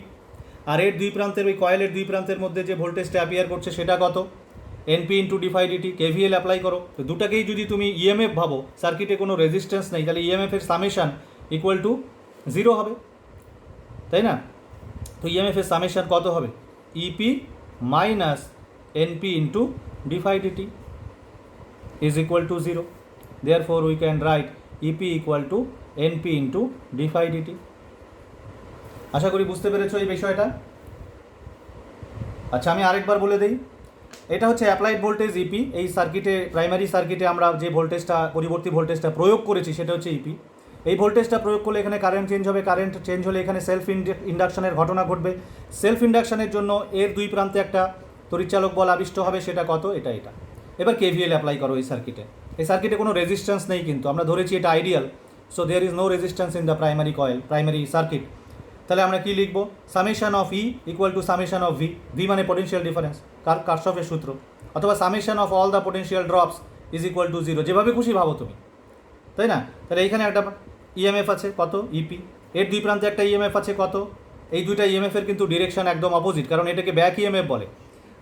আর এর দুই প্রান্তের, ওই কয়েলের দুই প্রান্তের মধ্যে যে ভোল্টেজটা অ্যাপিয়ার করছে সেটা কত? NP into d phi d t. KVL apply করো। তো দুটাকেই যদি তুমি ইএমএফ ভাবো, সার্কিটে কোনো রেজিস্ট্যান্স নেই, তাহলে ইএমএফের সামেশান ইকুয়াল টু 0 হবে, তাই না? তো ইএমএফের সামেশান কত হবে? EP minus NP into d phi d t is equal to 0. Therefore we can write EP equal to NP into dphi dt. আশা করি বুঝতে পেরেছো এই বিষয়টা। আচ্ছা, আমি আরেকবার বলে দিই। এটা হচ্ছে অ্যাপ্লাইড ভোল্টেজ ইপি। এই সার্কিটে, প্রাইমারি সার্কিটে আমরা যে ভোল্টেজটা, পরিবর্তী ভোল্টেজটা প্রয়োগ করেছি সেটা হচ্ছে ইপি। এই ভোল্টেজটা প্রয়োগ করলে এখানে কারেন্ট চেঞ্জ হবে। কারেন্ট চেঞ্জ হলে এখানে সেলফ ইন্ডাকশনের ঘটনা ঘটবে। সেলফ ইন্ডাকশনের জন্য এর দুই প্রান্তে একটা তড়িৎচালক বল আবিষ্ট হবে। সেটা কত? এটা। এবার কেভিএল অ্যাপ্লাই করো এই সার্কিটে কোনো রেজিস্ট্যান্স নেই, কিন্তু আমরা ধরেছি এটা ideal. So there is no resistance in the primary circuit. তাহলে আমরা কি লিখবো? Summation of E equal to summation of V. V মানে পোটেনশিয়াল ডিফারেন্স, কারশফের সূত্র। অথবা summation of all the potential drops is equal to 0, যেভাবে খুশি ভাবো তুমি, তাই না? তাহলে এইখানে একটা ইএমএফ আছে কত? ইপি। এর দুই প্রান্তে একটা ইএমএফ আছে কত? এই দুইটা ইএমএফের কিন্তু ডিরেকশন একদম অপোজিট, কারণ এটাকে ব্যাক ইএমএফ বলে।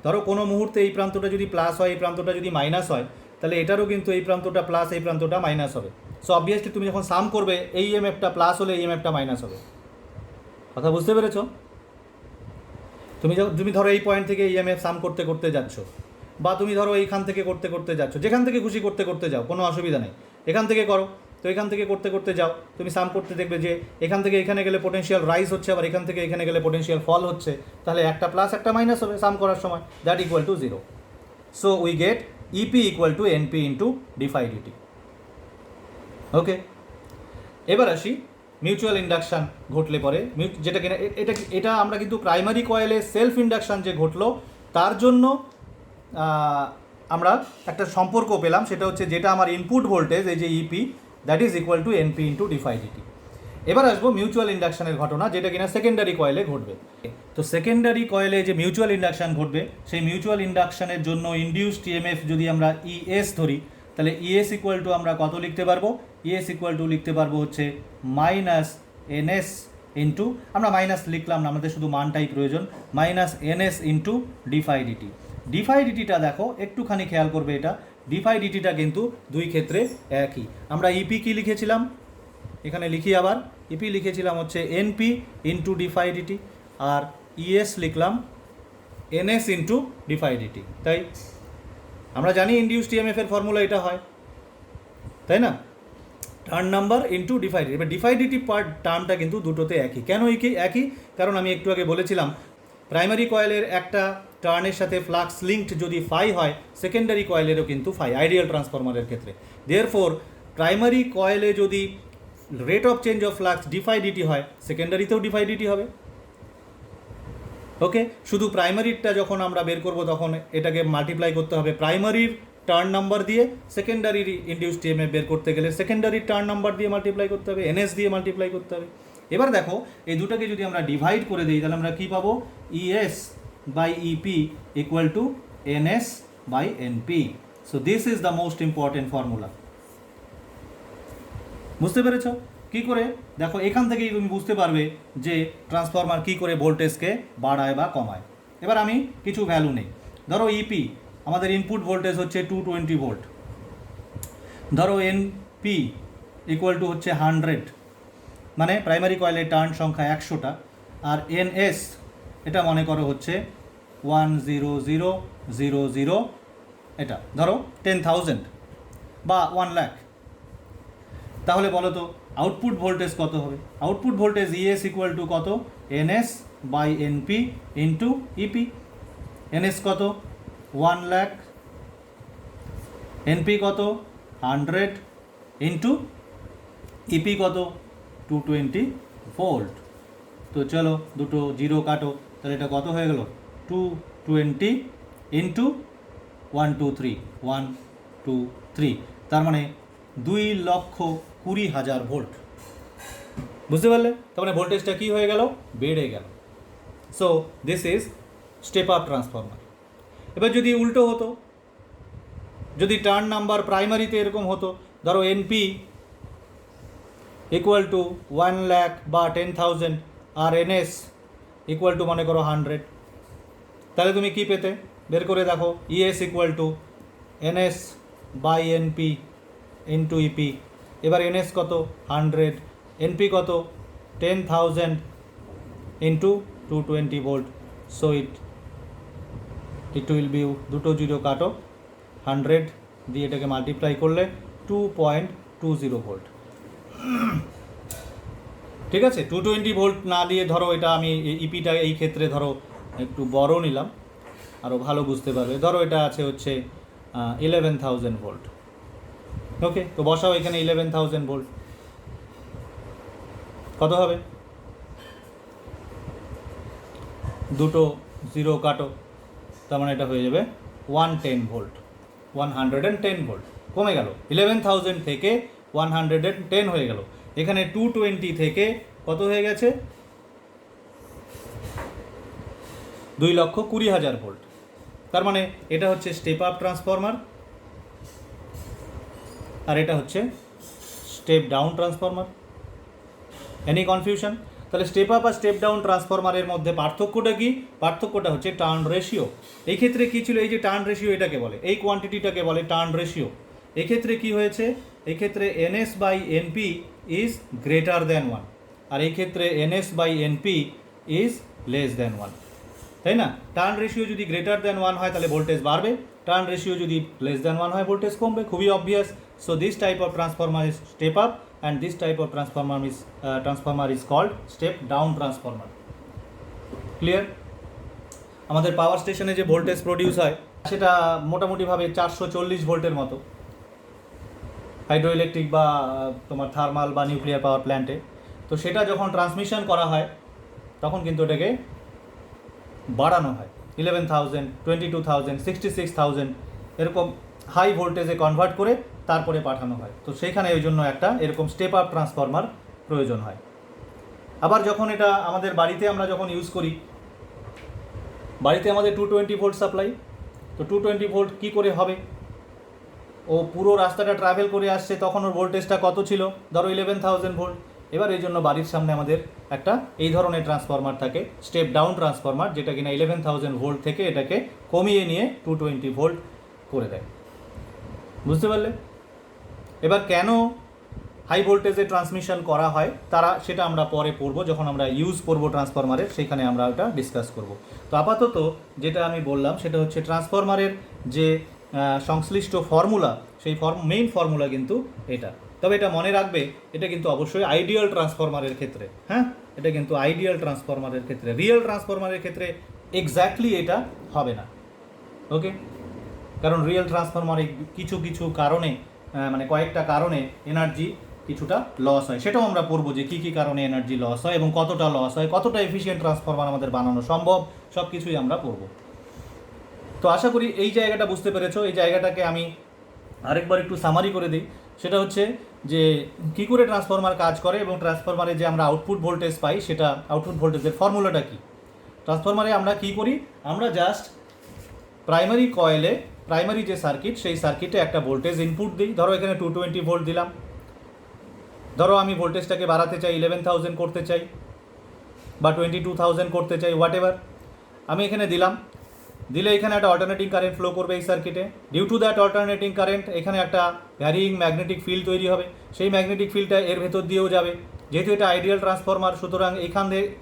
ধরো কোনো মুহূর্তে এই প্রান্তটা যদি প্লাস হয়, এই প্রান্তটা যদি মাইনাস হয়, তাহলে এটারও কিন্তু এই প্রান্তটা প্লাস, এই প্রান্তটা মাইনাস হবে। সো অবভিয়াসলি তুমি যখন সাম করবে, এই ইএমএফটা প্লাস হলে এই ইএমএফটা মাইনাস হবে। কথা বুঝতে পেরেছ? তুমি ধরো এই পয়েন্ট থেকে ইএমএফ সাম করতে করতে যাচ্ছ, বা তুমি ধরো এইখান থেকে করতে করতে যাচ্ছ, যেখান থেকে খুশি করতে করতে যাও, কোনো অসুবিধা নেই, এখান থেকে করো। তো এখান থেকে করতে করতে যাও, তুমি সাম করতে দেখবে যে এখান থেকে এখানে গেলে পোটেনশিয়াল রাইজ হচ্ছে, আবার এখান থেকে এখানে গেলে পোটেনশিয়াল ফল হচ্ছে, তাহলে একটা প্লাস একটা মাইনাস হবে সাম করার সময়, that equal to 0। So we get EP equal to NP into d phi d t. Okay, এবার আসি মিউচুয়াল ইন্ডাকশান ঘটলে পরে, যেটা কিনা এটা আমরা কিন্তু প্রাইমারি কয়েলে সেলফ ইন্ডাকশান যে ঘটলো তার জন্য আমরা একটা সম্পর্ক পেলাম, সেটা হচ্ছে যেটা আমার ইনপুট ভোল্টেজ এই যে EP, that is equal to NP into d phi dt. এবার আসবো মিউচুয়াল ইন্ডাকশানের ঘটনা, যেটা কিনা সেকেন্ডারি কয়েলে ঘটবে। তো সেকেন্ডারি কয়েলে যে মিউচুয়াল ইন্ডাকশান ঘটবে, সেই মিউচুয়াল ইন্ডাকশানের জন্য ইনডিউসড ইএমএফ যদি আমরা ইএস ধরি, তাহলে ইএস ইকুয়াল টু আমরা কত লিখতে পারবো? ইএস ইকুয়াল টু লিখতে পারবো হচ্ছে মাইনাস এনএস ইন্টু, আমরা মাইনাস লিখলাম না, আমাদের শুধু মানটাই প্রয়োজন, minus NS into d phi d t. D phi ডিটিটা দেখো একটুখানি খেয়াল করবে, এটা ডিফাই ডিটিটা কিন্তু দুই ক্ষেত্রে একই। আমরা ইপি কি লিখেছিলাম, এখানে লিখি আবার, ইপি লিখেছিলাম হচ্ছে এনপি ইন্টু ডিফাই ডিটি, আর ইএস লিখলাম এনএস ইন্টু ডিফাই ডিটি। তাই আমরা জানি ইনডিউসড ইএমএফ এর ফর্মুলা এটা হয়, তাই না? Turn number into d phi dt. এবার ডিফাই ডিটি পার্ট টার্মটা কিন্তু দুটোতে একই। কেন একই? কারণ আমি একটু আগে বলেছিলাম প্রাইমারি কয়েলের একটা টার্নের সাথে ফ্লাক্স লিঙ্কড যদি ফাই হয়, সেকেন্ডারি কয়েলেরও কিন্তু ফাই, আইডিয়াল ট্রান্সফরমারের ক্ষেত্রে। দেয়ারফোর প্রাইমারি কয়েলে যদি rate of change of flux d phi dt হয়, সেকেন্ডারিতেও ডিফাই ডিটি হবে। ওকে, শুধু প্রাইমারিরটা যখন আমরা বের করব তখন এটাকে মাল্টিপ্লাই করতে হবে প্রাইমারির টার্ন নাম্বার দিয়ে, সেকেন্ডারির ইনডিউসড ইএমএফ বের করতে গেলে সেকেন্ডারির টার্ন নাম্বার দিয়ে মাল্টিপ্লাই করতে হবে, এনএস দিয়ে মাল্টিপ্লাই করতে হবে। এবার দেখো এই দুটোকে যদি আমরা ডিভাইড করে দিই, তাহলে আমরা কী পাবো? ES by EP equal to NS by NP. So this is the most important formula. বুঝতে পেরেছ কী করে? দেখো এখান থেকেই তুমি বুঝতে পারবে যে ট্রান্সফরমার কী করে ভোল্টেজকে বাড়ায় বা কমায়। এবার আমি কিছু ভ্যালু নেই, ধরো ইপি আমাদের ইনপুট ভোল্টেজ হচ্ছে 220 ভোল্ট, ধরো এনপি ইকুয়াল টু হচ্ছে 100, মানে প্রাইমারি কয়েলের টার্ন সংখ্যা 100টা, আর এনএস এটা মনে করো হচ্ছে 10000, এটা ধরো 10,000 বা 1 লাখ। তাহলে বলো তো আউটপুট ভোল্টেজ কত হবে? Output voltage ES equal to কত? NS by NP into EP. NS কত? 1 লাখ, এনপি কত? 100 ইন্টু ইপি কত? 220 ভোল্ট। তো চলো দুটো জিরো কাটো, তাহলে এটা কত হয়ে গেল? 220 ইন্টু 123, তার মানে 2,20,000 ভোল্ট। বুঝতে পারলে? তার মানে ভোল্টেজটা কী হয়ে গেল? বেড়ে গেল। So this is step up transformer. এবার যদি উল্টো হতো, যদি টার্ন নাম্বার প্রাইমারিতে এরকম হতো, ধরো এনপি ইকুয়াল টু 1 লাখ বা 10,000 আর এনএস ইকুয়াল টু মনে করো 100, তাহলে তুমি কি পেতে? বের করে দেখো, ES equal to NS by NP into EP. এবার এনএস কত? 100, এনপি কত? 10,000 into 220 volt. So it will be, দুটো জিরো কাটো, 100 দিয়ে এটাকে মাল্টিপ্লাই করলে 2.20 ভোল্ট। ঠিক আছে, 220 ভোল্ট না দিয়ে ধরো এটা আমি ইপিটা এই ক্ষেত্রে ধরো একটু বড় নিলাম, আরও ভালো বুঝতে পারবে। ধরো এটা আছে হচ্ছে 11,000 ভোল্ট। ওকে, তো বসাও এখানে 11,000 ভোল্ট, কত হবে? দুটো জিরো কাটো, তার মানে এটা হয়ে যাবে 110 ভোল্ট, 110 ভোল্ট। কমে গেল 11,000 থেকে 110 হয়ে গেল। এখানে 220 থেকে কত হয়ে গেছে? 2,20,000 ভোল্ট। তার মানে এটা হচ্ছে স্টেপ আপ ট্রান্সফরমার, আর এটা হচ্ছে step down transformer. Any confusion? তাহলে স্টেপ আপ আর স্টেপ ডাউন ট্রান্সফরমারের মধ্যে পার্থক্যটা কি? পার্থক্যটা হচ্ছে টার্ন রেশিও। এই ক্ষেত্রে কী ছিল? এই যে টার্ন রেশিও, এটাকে বলে, এই কোয়ান্টিটিটাকে বলে টার্ন রেশিও। এক্ষেত্রে কি হয়েছে? এক্ষেত্রে NS by NP is greater than 1, আর এই ক্ষেত্রে NS by NP is less than 1। তাই না? টার্ন রেশিও যদি গ্রেটার দ্যান 1 হয় তাহলে ভোল্টেজ বাড়বে, টার্ন রেশিও যদি লেস দ্যান 1 হয় ভোল্টেজ কমবে, খুবই obvious. So this type of transformer is step up and this type of transformer is called step down transformer. Clear? আমাদের পাওয়ার স্টেশনে যে ভোল্টেজ প্রডিউস হয় সেটা মোটামুটিভাবে 440 ভোল্টের মতো, হাইড্রো ইলেকট্রিক বা তোমার থার্মাল বা নিউক্লিয়ার পাওয়ার প্ল্যান্টে। তো সেটা যখন ট্রান্সমিশন করা হয় তখন কিন্তু এটাকে বাড়ানো হয় 11,000, 22,000, 66,000 এরকম হাই ভোল্টেজে কনভার্ট করে তারপরে পাঠানো হয়। তো সেইখানে ওই জন্য একটা এরকম স্টেপ আপ ট্রান্সফরমার প্রয়োজন হয়। আবার যখন এটা আমাদের বাড়িতে আমরা যখন ইউজ করি, বাড়িতে আমাদের 220 ভোল্ট সাপ্লাই, তো 220 ভোল্ট কী করে হবে? ও পুরো রাস্তাটা ট্রাভেল করে আসছে, তখন ওর ভোল্টেজটা কত ছিল? ধরো 11,000 ভোল্ট। এবার এই জন্য বাড়ির সামনে আমাদের একটা এই ধরনের ট্রান্সফরমার থাকে, স্টেপ ডাউন ট্রান্সফরমার, যেটা কিনা 11,000 ভোল্ট থেকে এটাকে কমিয়ে নিয়ে 220 ভোল্ট করে দেয়। বুঝতে পারলে? এবার কেন হাই ভোল্টেজে ট্রান্সমিশন করা হয় সেটা আমরা পরে পড়বো, যখন আমরা ইউজ করবো ট্রান্সফরমারের, সেখানে আমরা ওটা ডিসকাস করব। তো আপাতত যেটা আমি বললাম সেটা হচ্ছে ট্রান্সফরমারের যে সংশ্লিষ্ট ফর্মুলা, সেই মেইন ফর্মুলা কিন্তু এটা। তবে এটা মনে রাখবে, এটা কিন্তু অবশ্যই আইডিয়াল ট্রান্সফরমারের ক্ষেত্রে, হ্যাঁ, এটা কিন্তু আইডিয়াল ট্রান্সফরমারের ক্ষেত্রে, রিয়েল ট্রান্সফরমারের ক্ষেত্রে এক্স্যাক্টলি এটা হবে না। ওকে? কারণ রিয়েল ট্রান্সফরমারে কিছু কিছু কারণে, মানে কয়েকটা কারণে এনার্জি কিছুটা লস হয়। সেটাও আমরা পড়বো যে কী কী কারণে এনার্জি লস হয় এবং কতটা লস হয়, কতটা এফিশিয়েন্ট ট্রান্সফরমার আমাদের বানানো সম্ভব, সব কিছুই আমরা পড়বো। তো আশা করি এই জায়গাটা বুঝতে পেরেছো। এই জায়গাটাকে আমি আরেকবার একটু সামারি করে দিই। সেটা হচ্ছে যে কী করে ট্রান্সফরমার কাজ করে এবং ট্রান্সফরমারে যে আমরা আউটপুট ভোল্টেজ পাই, সেটা আউটপুট ভোল্টেজের ফর্মুলাটা কী। ট্রান্সফরমারে আমরা কী করি? আমরা জাস্ট প্রাইমারি কয়েলে, প্রাইমারি যে সার্কিট, সেই সার্কিটে একটা ভোল্টেজ ইনপুট দিই। ধরো এখানে 220 ভোল্ট দিলাম। ধরো আমি ভোল্টেজটাকে বাড়াতে চাই, 11,000 করতে চাই বা 22,000 করতে চাই, হোয়াট এভার। আমি এখানে দিলে এখানে একটা অল্টারনেটিং কারেন্ট ফ্লো করবে এই সার্কিটে। Due to that alternating current এখানে একটা ভ্যারিং ম্যাগনেটিক ফিল্ড তৈরি হবে, সেই ম্যাগনেটিক ফিল্ডটা এর ভেতর দিয়েও যাবে। যেহেতু এটা আইডিয়াল ট্রান্সফরমার, সুতরাং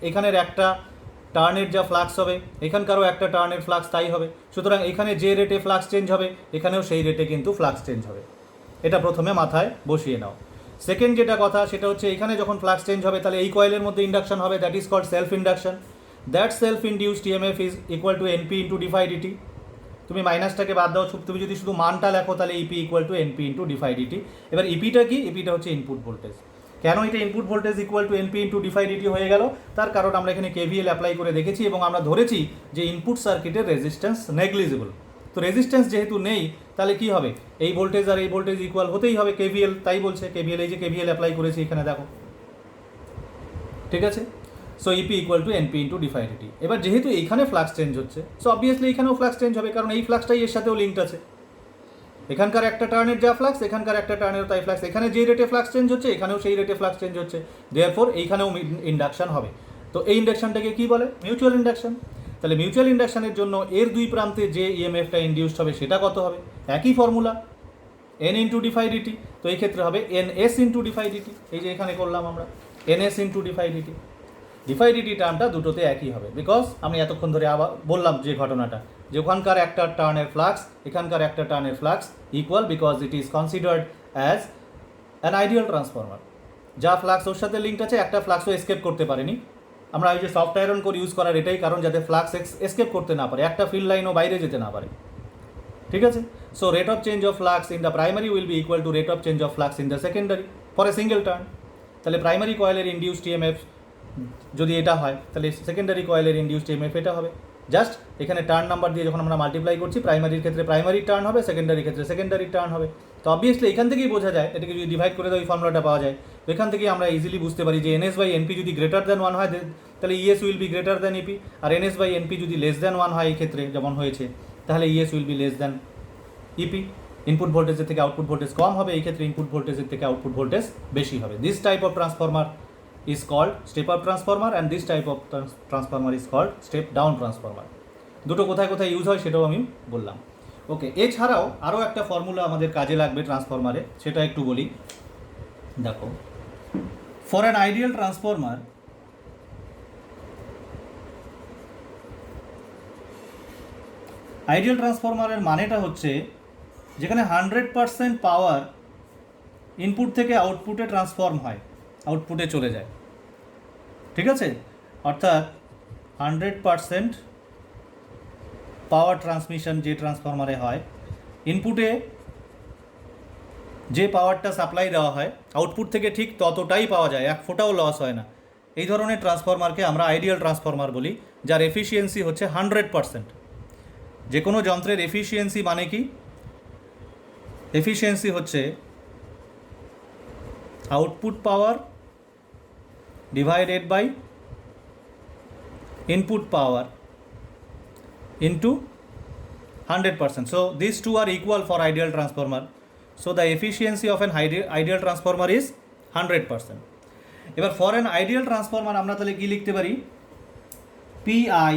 এখানের একটা টার্নের যা ফ্লাক্স হবে, এখানকারও একটা টার্নের ফ্লাক্স তাই হবে। সুতরাং এখানে যে রেটে ফ্লাক্স চেঞ্জ হবে, এখানেও সেই রেটে কিন্তু ফ্লাক্স চেঞ্জ হবে। এটা প্রথমে মাথায় বসিয়ে নাও। সেকেন্ড যেটা কথা, সেটা হচ্ছে এখানে যখন ফ্লাক্স চেঞ্জ হবে তাহলে এই কয়েলের মধ্যে ইন্ডাকশন হবে, that is called self induction. That self induced EMF is equal to NP into d phi dt. তুমি মাইনাসটাকে বাদ দাও, তুমি যদি শুধু মানটা লেখো তাহলে EP equal to NP into d phi dt. এবার ইপিটা কি? ইপিটা হচ্ছে ইনপুট ভোল্টেজ। কেন এটা input voltage equal to NP into d phi dt হয়ে গেল? তার কারণ আমরা এখানে কেভিএল অ্যাপ্লাই করে দেখেছি এবং আমরা ধরেছি যে ইনপুট সার্কিটের রেজিস্ট্যান্স নেগলিজিবল। তো রেজিস্ট্যান্স যেহেতু নেই, তাহলে কি হবে? এই ভোল্টেজ আর এই ভোল্টেজ ইকুয়াল হতেই হবে। কেভিএল তাই বলছে। কেভিএল, এই যে কেভিএল অ্যাপ্লাই করেছি এখানে দেখো, ঠিক আছে? So EP equal to NP into d phi dt. এবার যেহেতু এইখানে ফ্লাক্স চেঞ্জ হচ্ছে, সো অবভিয়াসলি এখানেও ফ্লাক্স চেঞ্জ হবে, কারণ এই ফ্লাক্সটাই এর সাথেও লিঙ্কড আছে। এখানকার একটা টার্নের যা ফ্লাক্স, এখানকার একটা টার্নের তাই ফ্লাক্স। এখানে যে রেটে ফ্লাক্স চেঞ্জ হচ্ছে, এখানেও সেই রেটে ফ্লাক্স চেঞ্জ হচ্ছে। দেয়ারফর এইখানেও ইন্ডাকশন হবে। তো এই ইন্ডাকশনটাকে কী বলে? Mutual induction. তাহলে মিউচুয়াল ইন্ডাকশনের জন্য এর দুই প্রান্তে যে ইএমএফটা ইন্ডিউসড হবে সেটা কত হবে? একই formula, N into d phi d t. তো এই ক্ষেত্রে হবে N S into d phi d t. এই যে এখানে করলাম আমরা N S into d phi d t. D phi d t টার্মটা দুটোতে একই হবে, বিকজ আমি এতক্ষণ ধরে আবার বললাম যে ঘটনাটা, যে ওখানকার একটা টার্নের ফ্লাক্স, এখানকার একটা টার্নের flux equal, because it is considered as an ideal transformer. যা ফ্লাক্স ওর সাথে লিঙ্ক আছে, একটা ফ্লাক্সও এসকেপ করতে পারেনি। আমরা ওই যে সফট আয়রন করে ইউজ করার এটাই কারণ, যাতে ফ্লাক্স এসকেপ করতে না পারে, একটা ফিল্ড লাইনও বাইরে যেতে না পারে। ঠিক আছে? So rate of change of flux in the primary will be equal to rate of change of flux in the secondary for a single turn. তাহলে প্রাইমারি কয়েলের ইন্ডিউসড ইএমএফ যদি এটা হয়, তাহলে সেকেন্ডারি কয়েলের ইন্ডিউসড ইএমএফ এটা হবে। জাস্ট এখানে টার্ন নাম্বার দিয়ে যখন আমরা মাল্টিপ্লাই করছি, প্রাইমারির ক্ষেত্রে প্রাইমারি টার্ন হবে, সেকেন্ডারির ক্ষেত্রে সেকেন্ডারি টার্ন হবে। তো অবভিয়াসলি এখান থেকেই বোঝা যায়, এটাকে যদি ডিভাইড করে দেয় ওই ফর্মুলাটা পাওয়া যায়। তো এখান থেকেই আমরা ইজিলি বুঝতে পারি যে এনএস বাই এনপি যদি গ্রেটার দ্যান 1 হয়, তাহলে ES will be greater than EP. আর এনএস বাই এনপি যদি লেস দ্যান 1 হয় এই ক্ষেত্রে যেমন হয়েছে, তাহলে ES will be less than EP. Input ভোল্টেজের থেকে আউটপুট ভোল্টেজ কম হবে, এই ক্ষেত্রে ইনপুট ভোল্টেজের থেকে আউটপুট ভোল্টেজ বেশি হবে। This type of transformer is called step up transformer and this type of transformer is called step down transformer. দুটো কোথায় কোথায় ইউজ হয় সেটাও আমি বললাম। ওকে, এছাড়াও আরও একটা ফর্মুলা আমাদের কাজে লাগবে ট্রান্সফরমারে, সেটা একটু বলি। দেখো, for an ideal transformer ideal ট্রান্সফরমারের মানেটা হচ্ছে যেখানে 100% পাওয়ার ইনপুট থেকে আউটপুটে ট্রান্সফর্ম হয়, আউটপুটে চলে যায়, ঠিক আছে? অর্থাৎ 100% পাওয়ার ট্রান্সমিশন যে ট্রান্সফরমারে হয়, ইনপুটে যে পাওয়ারটা সাপ্লাই দেওয়া হয় আউটপুট থেকে ঠিক ততটাই পাওয়া যায়, এক ফোঁটাও লস হয় না। এই ধরনের ট্রান্সফরমারকে আমরা আইডিয়াল ট্রান্সফরমার বলি, যার এফিসিয়েন্সি হচ্ছে 100%। যে কোনো যন্ত্রের এফিসিয়েন্সি মানে কি? এফিসিয়েন্সি হচ্ছে output power divided by input power into 100%. So these two are equal for ideal transformer. So the efficiency of an ideal transformer is 100%. এবার for an ideal transformer আমরা তাহলে কি লিখতে পারি? PI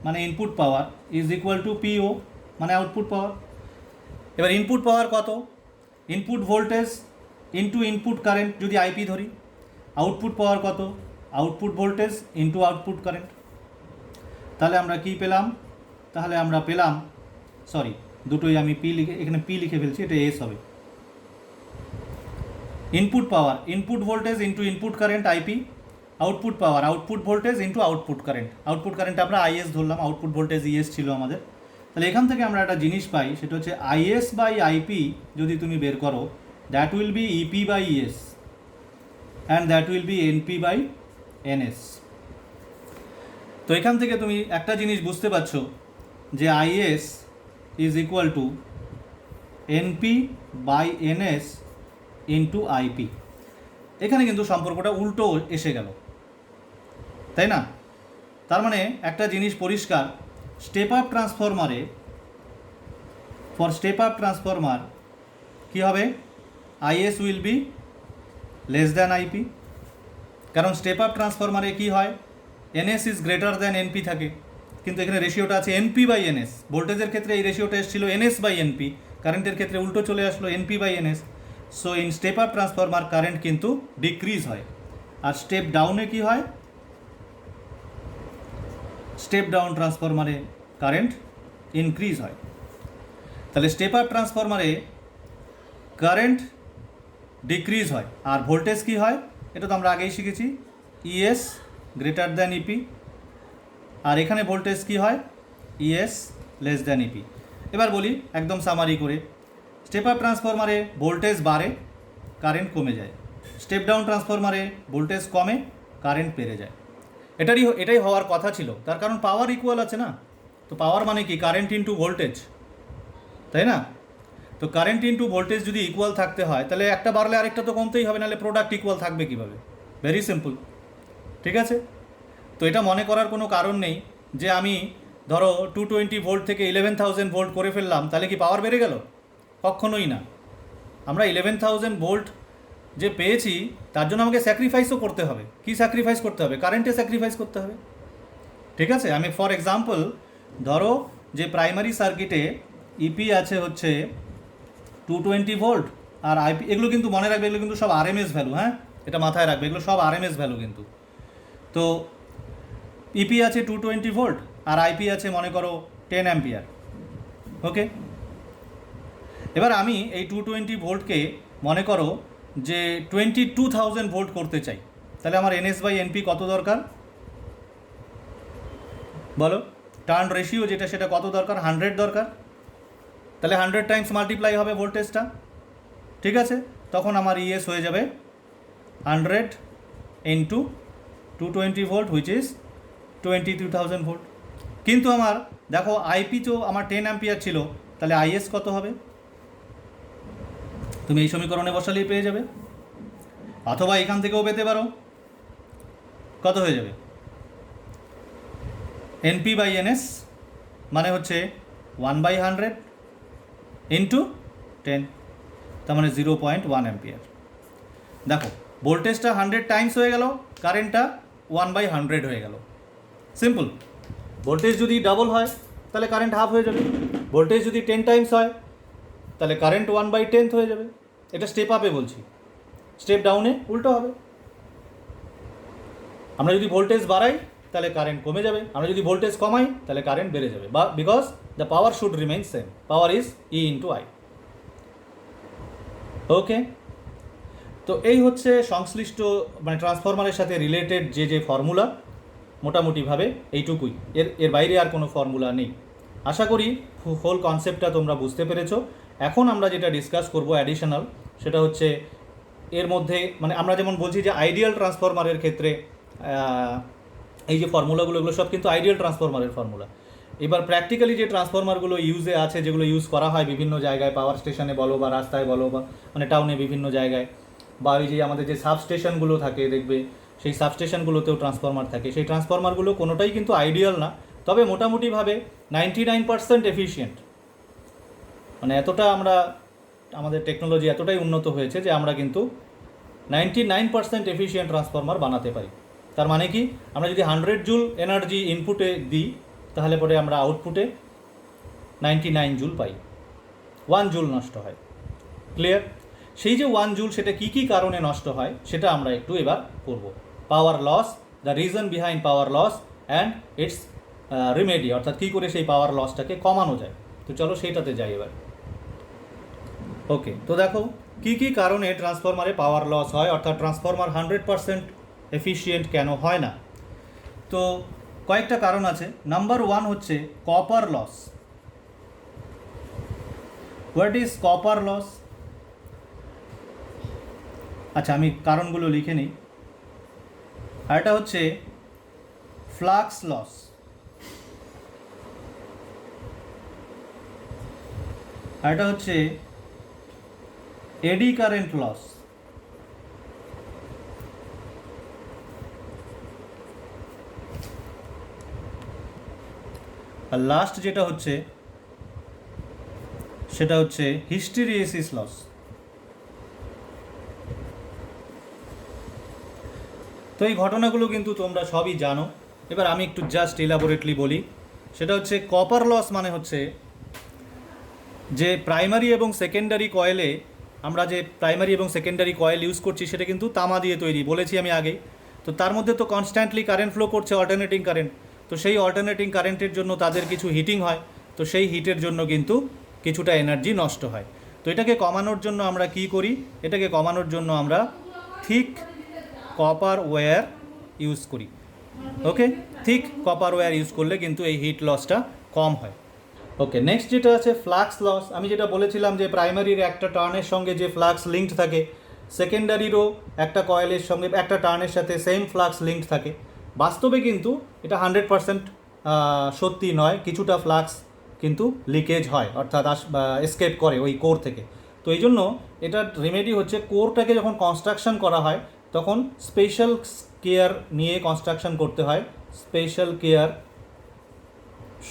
মানে input power is equal two PO মানে আউটপুট পাওয়ার। এবার ইনপুট পাওয়ার কত? Input voltage into input current যদি আইপি ধরি। আউটপুট পাওয়ার কত? Output voltage into output current. তাহলে আমরা কি পেলাম? তাহলে আমরা পেলাম, সরি দুটোই আমি এখানে পি লিখে ফেলছি, এটা এস হবে। ইনপুট পাওয়ার input voltage into input current IP, output power output voltage into output current. Output current আমরা আইএস ধরলাম, আউটপুট ভোল্টেজ ইএস ছিল আমাদের। তাহলে এখান থেকে আমরা একটা জিনিস পাই, সেটা হচ্ছে আইএস বাই আইপি যদি তুমি বের করো, that will be EP by ES and that will be NP by NS. তো এখান থেকে তুমি একটা জিনিস বুঝতে পারছো যে IS is equal to NP by NS into IP. এখানে কিন্তু সম্পর্কটা উল্টো এসে গেল, তাই না? তার মানে একটা জিনিস পরিষ্কার, স্টেপ আপ ট্রান্সফরমারে, ফর স্টেপ আপ ট্রান্সফরমার কী হবে? IS will be less than IP, কারণ স্টেপ আপ ট্রান্সফরমারে কী হয়? NS is greater than NP থাকে, কিন্তু এখানে রেশিওটা আছে এনপি বাই এনএস। ভোল্টেজের ক্ষেত্রে এই রেশিওটা এসেছিল এনএস বাই এনপি, কারেন্টের ক্ষেত্রে উল্টো চলে আসলো NP by NS. So in step up transformer current কিন্তু ডিক্রিজ হয়, আর স্টেপ ডাউনে কি হয়? স্টেপ ডাউন ট্রান্সফরমারে কারেন্ট ইনক্রিজ হয়। তাহলে স্টেপ আপ ট্রান্সফরমারে কারেন্ট ডিক্রিজ হয় আর ভোল্টেজ কি হয়? এটা তো আমরা আগেই শিখেছি, ইএস গ্রেটার দ্যান ইপি, আর এখানে ভোল্টেজ কি হয়? ES less than EP. এবার বলি একদম সামারি করে, স্টেপ আপ ট্রান্সফরমারে ভোল্টেজ বাড়ে, কারেন্ট কমে যায়। স্টেপ ডাউন ট্রান্সফরমারে ভোল্টেজ কমে, কারেন্ট বেড়ে যায়। এটাই হওয়ার কথা ছিল, তার কারণ পাওয়ার ইকুয়াল আছে না। তো পাওয়ার মানে কি? কারেন্ট ইন্টু ভোল্টেজ, তাই না? তো কারেন্ট ইন্টু ভোল্টেজ যদি ইকুয়াল থাকতে হয়, তাহলে একটা বাড়লে আরেকটা তো কমতেই হবে, নাহলে প্রোডাক্ট ইকুয়াল থাকবে কীভাবে? ভেরি সিম্পল, ঠিক আছে? তো এটা মনে করার কোনো কারণ নেই যে আমি ধরো 220 ভোল্ট থেকে 11,000 ভোল্ট করে ফেললাম, তাহলে কি পাওয়ার বেড়ে গেল? কখনোই না। আমরা 11,000 ভোল্ট যে পেয়েছি তার জন্য আমাকে স্যাক্রিফাইসও করতে হবে। কি স্যাক্রিফাইস করতে হবে? কারেন্টে স্যাক্রিফাইস করতে হবে, ঠিক আছে? আমি ফর এক্সাম্পল ধরো যে প্রাইমারি সার্কিটে ইপি আছে হচ্ছে 220 ভোল্ট আর আইপি, এগুলো কিন্তু মনে রাখবে, এগুলো কিন্তু সব আরএমএস ভ্যালু, হ্যাঁ, এটা মাথায় রাখবে, এগুলো সব আরএমএস ভ্যালু কিন্তু। তো ইপি আছে 220 ভোল্ট আর আইপি আছে মনে করো 10 অ্যাম্পিয়ার, ওকে? এবার আমি এই 220 ভোল্টকে মনে করো যে 22,000 ভোল্ট করতে চাই, তাহলে আমার এনএস বাই এনপি কত দরকার বলো? টার্ন রেশিও যেটা, সেটা কত দরকার? 100 দরকার। তাহলে 100 টাইমস মাল্টিপ্লাই হবে ভোল্টেজটা, ঠিক আছে? তখন আমার ইএস হয়ে যাবে 100 into 220 volt which is 22,000 volt. কিন্তু আমার দেখো আইপি তো আমার 10 অ্যাম্পিয়ার ছিল, তাহলে আইএস কত হবে? তুমি এই সমীকরণে বসালেই পেয়ে যাবে, অথবা এখান থেকেও পেতে পারো। কত হয়ে যাবে? এনপি বাই এনএস মানে হচ্ছে 1/100 ইন্টু 10, তার মানে 0.1 অ্যাম্পিয়ার। দেখো ভোল্টেজটা 100 টাইমস হয়ে গেল, কারেন্টটা 1/100 হয়ে গেল। সিম্পল। ভোল্টেজ যদি ডাবল হয় তাহলে কারেন্ট হাফ হয়ে যাবে, ভোল্টেজ যদি 10 টাইমস হয় তাহলে কারেন্ট 1/10 হয়ে যাবে। এটা স্টেপ আপে বলছি, স্টেপ ডাউনে উল্টো হবে। আমরা যদি ভোল্টেজ বাড়াই তাহলে কারেন্ট কমে যাবে, আমরা যদি ভোল্টেজ কমাই তাহলে কারেন্ট বেড়ে যাবে, বা because the power should remain same, power is E into I. Okay, তো এই হচ্ছে সংশ্লিষ্ট মানে ট্রান্সফরমারের সাথে রিলেটেড যে ফর্মুলা, মোটামুটিভাবে এইটুকুই, এর বাইরে আর কোনো ফর্মুলা নেই। আশা করি হোল কনসেপ্টটা তোমরা বুঝতে পেরেছো। এখন আমরা যেটা ডিসকাস করব অ্যাডিশনাল, সেটা হচ্ছে এর মধ্যে মানে আমরা যেমন বলছি যে আইডিয়াল ট্রান্সফরমারের ক্ষেত্রে এই যে ফর্মুলাগুলো, এগুলো সব কিন্তু আইডিয়াল ট্রান্সফরমারের ফর্মুলা। এবার প্র্যাকটিক্যালি যে ট্রান্সফরমারগুলো ইউজে আছে, যেগুলো ইউজ করা হয় বিভিন্ন জায়গায়, পাওয়ার স্টেশনে বলো বা রাস্তায় বলো বা মানে টাউনে বিভিন্ন জায়গায়, বা ওই যে আমাদের যে সাবস্টেশনগুলো থাকে দেখবে, সেই সাবস্টেশনগুলোতেও ট্রান্সফরমার থাকে, সেই ট্রান্সফরমারগুলো কোনোটাই কিন্তু আইডিয়াল না, তবে মোটামুটিভাবে 99% এফিশিয়েন্ট। মানে এতটা আমরা আমাদের টেকনোলজি এতটাই উন্নত হয়েছে যে আমরা কিন্তু 99% এফিশিয়েন্ট ট্রান্সফরমার বানাতে পারি। তার মানে কি, আমরা যদি 100 জুল এনার্জি ইনপুটে দিই তাহলে পরে আমরা আউটপুটে 99 জুল পাই, 1 জুল নষ্ট হয়। ক্লিয়ার? সেই যে 1 জুল সেটা কী কী কারণে নষ্ট হয় সেটা আমরা একটু এবার করব। Power loss, the reason behind power loss and its remedy, অর্থাৎ কী করে সেই পাওয়ার লসটাকে কমানো যায়। তো চলো সেইটাতে যাই এবার। ওকে, তো দেখো কী কী কারণে ট্রান্সফরমারে পাওয়ার লস হয়, অর্থাৎ ট্রান্সফরমার 100% এফিশিয়েন্ট কেন হয় না। তো কয়েকটা কারণ আছে। নাম্বার 1 হচ্ছে copper loss. What is copper loss? আচ্ছা, আমি কারণগুলো লিখে নিই। আর এটা হচ্ছে ফ্লাক্স লস, আর এটা হচ্ছে এডি কারেন্ট লস, আর লাস্ট যেটা হচ্ছে সেটা হচ্ছে হিস্টেরিসিস লস। তো এই ঘটনাগুলো কিন্তু তোমরা সবই জানো। এবার আমি একটু জাস্ট ইলাবোরেটলি বলি। সেটা হচ্ছে কপার লস মানে হচ্ছে যে প্রাইমারি এবং সেকেন্ডারি কয়েলে, আমরা যে প্রাইমারি এবং সেকেন্ডারি কয়েল ইউজ করছি সেটা কিন্তু তামা দিয়ে তৈরি, বলেছি আমি আগেই। তো তার মধ্যে তো কনস্ট্যান্টলি কারেন্ট ফ্লো করছে, অল্টারনেটিং কারেন্ট। তো সেই অল্টারনেটিং কারেন্টের জন্য তাদের কিছু হিটিং হয়, তো সেই হিটের জন্য কিন্তু কিছুটা এনার্জি নষ্ট হয়। তো এটাকে কমানোর জন্য আমরা কি করি? এটাকে কমানোর জন্য আমরা থিক কপার ওয়্যার ইউজ করি। ওকে, থিক কপার ওয়্যার ইউজ করলে কিন্তু এই হিট লসটা কম হয়। ওকে, নেক্সট যেটা আছে ফ্লাক্স লস। আমি যেটা বলেছিলাম যে প্রাইমারির একটা টার্নের সঙ্গে যে ফ্লাক্স লিঙ্কড থাকে, সেকেন্ডারিরও একটা কয়েলের সঙ্গে একটা টার্নের সাথে সেম ফ্লাক্স লিঙ্কড থাকে। বাস্তবে কিন্তু এটা 100% সত্যি নয়, কিছুটা ফ্লাক্স কিন্তু লিকেজ হয়, অর্থাৎ এসকেপ করে ওই কোর থেকে। তো এই জন্য এটার রেমেডি হচ্ছে কোরটাকে যখন কনস্ট্রাকশন করা হয় তখন স্পেশাল কেয়ার নিয়ে কনস্ট্রাকশন করতে হয়। Special care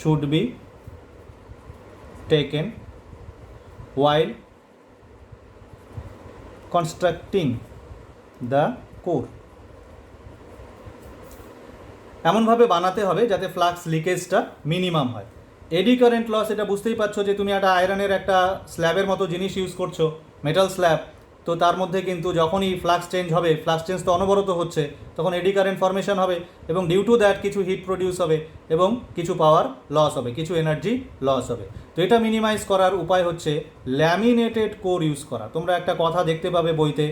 should be taken while constructing the core। এমনভাবে বানাতে হবে যাতে ফ্লাক্স লিকেজটা মিনিমাম হয়। এডি কারেন্ট লস, এটা বুঝতেই পারছো যে তুমি একটা আয়রনের একটা স্ল্যাবের মতো জিনিস ইউজ করছো, মেটাল স্ল্যাব। তো তার মধ্যে কিন্তু যখনই ফ্লাক্স চেঞ্জ হবে, ফ্লাক্স চেঞ্জ তো অনবরত হচ্ছে, তখন এডি কারেন্ট ফর্মেশন হবে এবং ডিউ টু দ্যাট কিছু হিট প্রডিউস হবে এবং কিছু পাওয়ার লস হবে, কিছু এনার্জি লস হবে। তো এটা মিনিমাইজ করার উপায় হচ্ছে ল্যামিনেটেড কোর ইউজ করা। তোমরা একটা কথা দেখতে পাবে বইতে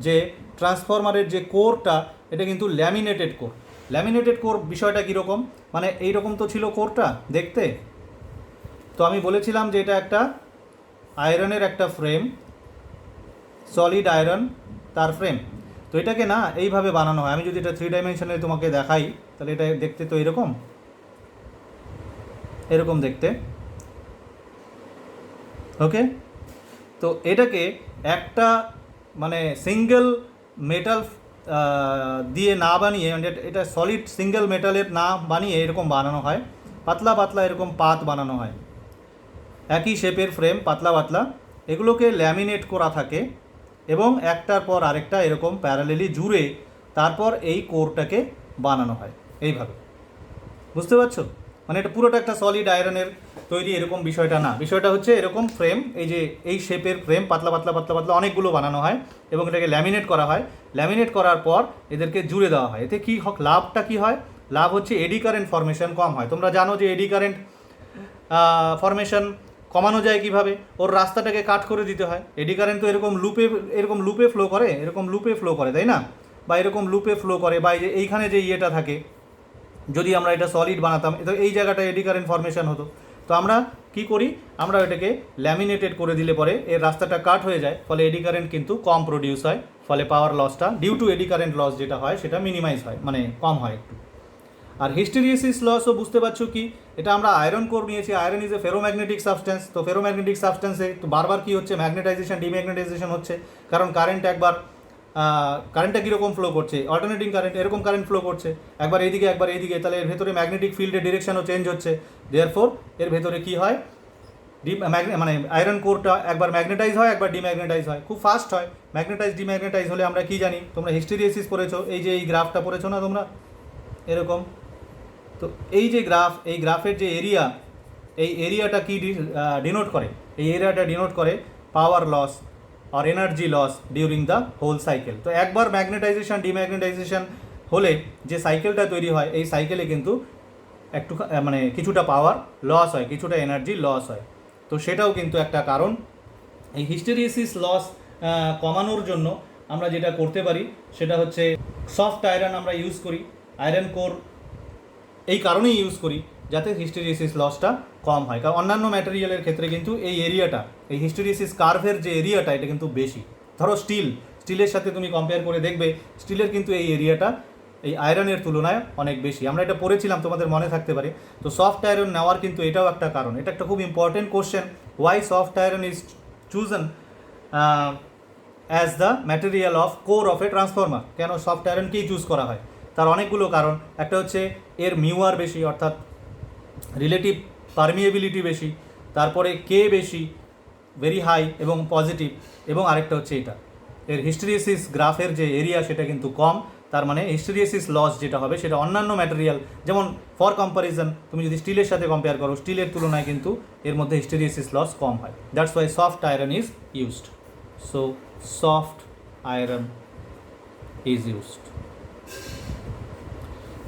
যে ট্রান্সফরমারের যে কোরটা এটা কিন্তু ল্যামিনেটেড কোর। ল্যামিনেটেড কোর বিষয়টা কীরকম, মানে এইরকম তো ছিল কোরটা দেখতে। তো আমি বলেছিলাম যে এটা একটা আয়রনের একটা ফ্রেম, সলিড আয়রন তার ফ্রেম। তো এটাকে না এইভাবে বানানো হয়। আমি যদি এটা 3 ডাইমেনশনে তোমাকে দেখাই তাহলে এটা দেখতে তো এরকম এরকম দেখতে। ওকে, তো এটাকে একটা মানে সিঙ্গেল মেটাল দিয়ে না বানিয়ে, মানে এটা সলিড সিঙ্গেল মেটালের না বানিয়ে এরকম বানানো হয়, পাতলা পাতলা এরকম পাত বানানো হয়, একই শেপের ফ্রেম, পাতলা পাতলা। এগুলোকে ল্যামিনেট করা থাকে এবং একটার পর আরেকটা এরকম প্যারালেলি জুড়ে তারপর এই কোরটাকে বানানো হয় এইভাবে। বুঝতে পারছো? মানে এটা পুরোটা একটা সলিড আয়রনের তৈরি এরকম বিষয়টা না। বিষয়টা হচ্ছে এরকম ফ্রেম, এই যে এই শেপের ফ্রেম পাতলা পাতলা পাতলা পাতলা অনেকগুলো বানানো হয় এবং এটাকে ল্যামিনেট করা হয়। ল্যামিনেট করার পর এদেরকে জুড়ে দেওয়া হয়। এতে কী লাভটা কী হয়? লাভ হচ্ছে এডি কারেন্ট ফর্মেশন কম হয়। তোমরা জানো যে এডি কারেন্ট ফর্মেশন কমানো যায় কিভাবে, ওর রাস্তাটাকে কাট করে দিতে হয়। এডি কারেন্ট তো এরকম লুপে ফ্লো করে, এরকম লুপে ফ্লো করে, তাই না? বা এরকম লুপে ফ্লো করে, বা এইখানে যে ইয়েটা থাকে, যদি আমরা এটা সলিড বানাতাম তো এই জায়গাটা এডি কারেন্ট ফর্মেশন হতো। তো আমরা কি করি, আমরা এটাকে ল্যামিনেটেড করে দিলে পরে এর রাস্তাটা কাট হয়ে যায়, ফলে এডি কারেন্ট কিন্তু কম প্রডিউস হয়, ফলে পাওয়ার লসটা due to eddy current loss যেটা হয় সেটা মিনিমাইজ হয়, মানে কম হয় একটু। আর হিস্টেরিসিস লসও বুঝতে পারছো কি, এটা আমরা আয়রন কোর নিয়েছি। Iron is a ferromagnetic substance. তো ফেরোম্যাগনেটিক সাবস্টেন্সে তো বারবার কী হচ্ছে, ম্যাগনেটাইজেশন ডিম্যাগনেটাইজেশন হচ্ছে, কারণ কারেন্টটা কীরকম ফ্লো করছে, অল্টারনেটিং কারেন্ট, এরকম কারেন্ট ফ্লো করছে, একবার এইদিকে একবার এইদিকে, তাহলে এর ভেতরে ম্যাগনেটিক ফিল্ডের ডিরেকশনও চেঞ্জ হচ্ছে। দেয়ারফোর এর ভেতরে কী হয়, মানে আয়রন কোরটা একবার ম্যাগনেটাইজ হয়, একবার ডিম্যাগনেটাইজ হয়, খুব ফাস্ট হয়। ডিম্যাগনেটাইজ হলে আমরা কি জানি, তোমরা হিস্টেরিসিস পড়েছো, এই যে এই গ্রাফটা পড়েছো না তোমরা, এরকম। তো এই যে গ্রাফ, এই গ্রাফের যে এরিয়া, এই এরিয়াটা কি ডিনোট করে, এই এরিয়াটা ডিনোট করে পাওয়ার লস আর energy loss during the whole cycle. তো একবার ম্যাগনেটাইজেশন ডিম্যাগনেটাইজেশন হলে যে সাইকেলটা তৈরি হয়, এই সাইকেলে কিন্তু একটু মানে কিছুটা পাওয়ার লস হয়, কিছুটা এনার্জি লস হয়। তো সেটাও কিন্তু একটা কারণ। এই হিস্টেরিসিস লস কমানোর জন্য আমরা যেটা করতে পারি সেটা হচ্ছে সফট আয়রন আমরা ইউজ করি। আয়রন কোর এই কারণেই ইউজ করি যাতে হিস্টেরিসিস লসটা কম হয়, কারণ অন্যান্য ম্যাটেরিয়ালের ক্ষেত্রে কিন্তু এই এরিয়াটা, এই হিস্টেরিসিস কার্ভের যে এরিয়াটা, এটা কিন্তু বেশি। ধরো স্টিলের সাথে তুমি কম্পেয়ার করে দেখবে, স্টিলের কিন্তু এই এরিয়াটা এই আয়রনের তুলনায় অনেক বেশি। আমরা এটা পড়েছিলাম, তোমাদের মনে থাকতে পারে। তো সফট আয়রন নেওয়ার কিন্তু এটাও একটা কারণ। এটা একটা খুব important question, why soft iron is chosen as the material of core of a transformer. কেন সফট আয়রনকেই চুজ করা হয়, তার অনেকগুলো কারণ। একটা হচ্ছে এর মিউআর বেশি, অর্থাৎ রিলেটিভ পারমিয়েবিলিটি বেশি, তারপরে কে বেশি, ভেরি হাই এবং পজিটিভ, এবং আরেকটা হচ্ছে এটা এর হিস্টেরিসিস গ্রাফের যে এরিয়া সেটা কিন্তু কম। তার মানে হিস্টেরিসিস লস যেটা হবে সেটা অন্যান্য ম্যাটেরিয়াল, যেমন ফর কম্পারিজন তুমি যদি স্টিলের সাথে কম্পেয়ার করো, স্টিলের তুলনায় কিন্তু এর মধ্যে হিস্টেরিসিস লস কম হয়। That's why soft iron is used. So soft iron is used.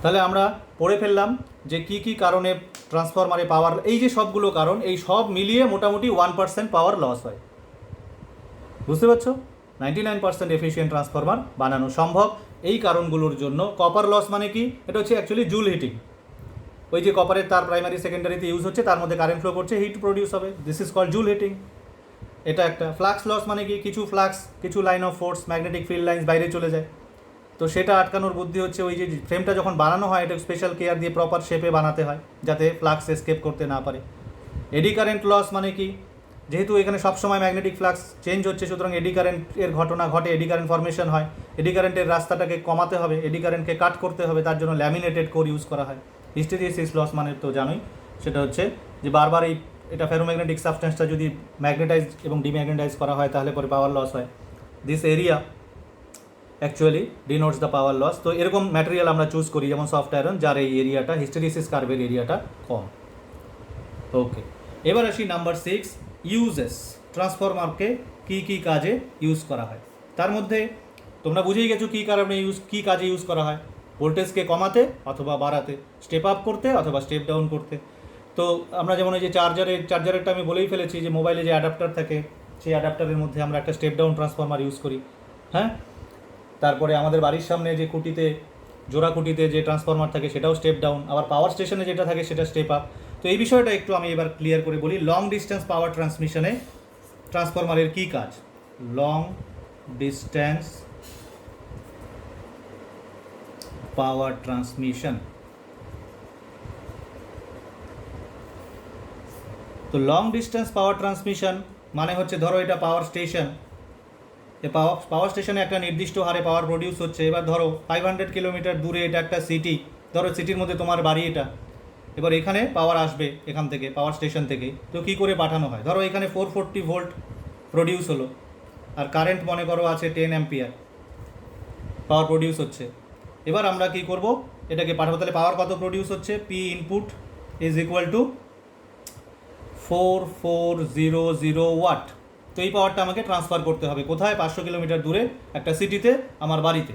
তাহলে আমরা পড়ে ফেললাম যে কী কী কারণে ট্রান্সফরমারে পাওয়ার, এই যে সবগুলো কারণ, এই সব মিলিয়ে মোটামুটি 1% পাওয়ার লস হয়। বুঝতে পারছো? 99% এফিশিয়েন্ট ট্রান্সফরমার বানানো সম্ভব এই কারণগুলোর জন্য। কপার লস মানে কি, এটা হচ্ছে অ্যাকচুয়ালি জুল হিটিং। ওই যে কপারের তার প্রাইমারি সেকেন্ডারিতে ইউজ হচ্ছে, তার মধ্যে কারেন্ট ফ্লো করছে, হিট প্রডিউস হবে, this is called joule heating. এটা একটা। ফ্লাক্স লস মানে কি, কিছু line of force, magnetic field lines বাইরে চলে যায়, তো সেটা আটকানোর বুদ্ধি হচ্ছে ওই যে ফ্রেমটা যখন বানানো হয় এটা স্পেশাল কেয়ার দিয়ে প্রপার শেপে বানাতে হয় যাতে ফ্লাক্স এসকেপ করতে না পারে। এডি কারেন্ট লস মানে কি, যেহেতু এখানে সবসময় ম্যাগনেটিক ফ্লাক্স চেঞ্জ হচ্ছে, সুতরাং এডি কারেন্টের ঘটনা ঘটে, এডি কারেন্ট ফর্মেশন হয়। এডি কারেন্টের রাস্তাটাকে কমাতে হবে, এডি কারেন্টকে কাট করতে হবে, তার জন্য ল্যামিনেটেড কোর ইউজ করা হয়। হিস্টেরিসিস লস মানে তো জানোই, সেটা হচ্ছে যে বারবার এটা ফেরোম্যাগনেটিক সাবস্টেন্সটা যদি ম্যাগনেটাইজ এবং ডিম্যাগনেটাইজ করা হয় তাহলে পরে পাওয়ার লস হয়। This area actually denotes the power loss. তো এরকম ম্যাটেরিয়াল আমরা চুজ করি, যেমন সফট আয়রন, যার এই এরিয়াটা হিস্টেরিসিস কার্ভের এরিয়াটা কম। ওকে, এবার আসি নাম্বার 6, ইউজেস। ট্রান্সফরমারকে কী কী কাজে ইউজ করা হয়, তার মধ্যে তোমরা বুঝেই গেছো কী কারণে কী কাজে ইউজ করা হয়। ভোল্টেজকে কমাতে অথবা বাড়াতে, স্টেপ আপ করতে অথবা স্টেপ ডাউন করতে। তো আমরা যেমন এই যে চার্জারেরটা আমি বলেই ফেলেছি যে মোবাইলে যে অ্যাডাপ্টার থাকে, সেই অ্যাডাপ্টারের মধ্যে আমরা একটা স্টেপ ডাউন ট্রান্সফরমার ইউজ করি। হ্যাঁ, তারপরে আমাদের বাড়ির সামনে যে জোড়া খুঁটিতে যে ট্রান্সফরমার থাকে সেটাও স্টেপ ডাউন, আবার পাওয়ার স্টেশনে যেটা থাকে সেটা স্টেপ আপ। তো এই বিষয়টা একটু আমি এবার ক্লিয়ার করে বলি। লং ডিস্টেন্স পাওয়ার ট্রান্সমিশনে ট্রান্সফরমারের কী কাজ? Long distance power transmission. তো লং ডিস্টেন্স পাওয়ার ট্রান্সমিশন মানে হচ্ছে, ধরো এটা পাওয়ার স্টেশন, পাওয়ার স্টেশনে একটা নির্দিষ্ট হারে পাওয়ার প্রডিউস হচ্ছে। এবার ধরো 500 কিলোমিটার দূরে এটা একটা সিটি, ধরো সিটির মধ্যে তোমার বাড়ি এটা। এবার এখানে পাওয়ার আসবে এখান থেকে, পাওয়ার স্টেশন থেকে। তো কী করে পাঠানো হয়, ধরো এখানে 440 ভোল্ট প্রডিউস হলো, আর কারেন্ট মনে করো আছে 10 অ্যাম্পিয়ার, পাওয়ার প্রডিউস হচ্ছে। এবার আমরা কী করব, এটাকে পাঠাবো। তাহলে পাওয়ার কত প্রডিউস হচ্ছে, P input is equal to 4400 watt. তো এই পাওয়ারটা আমাকে ট্রান্সফার করতে হবে কোথায়, 500 কিলোমিটার দূরে একটা সিটিতে, আমার বাড়িতে।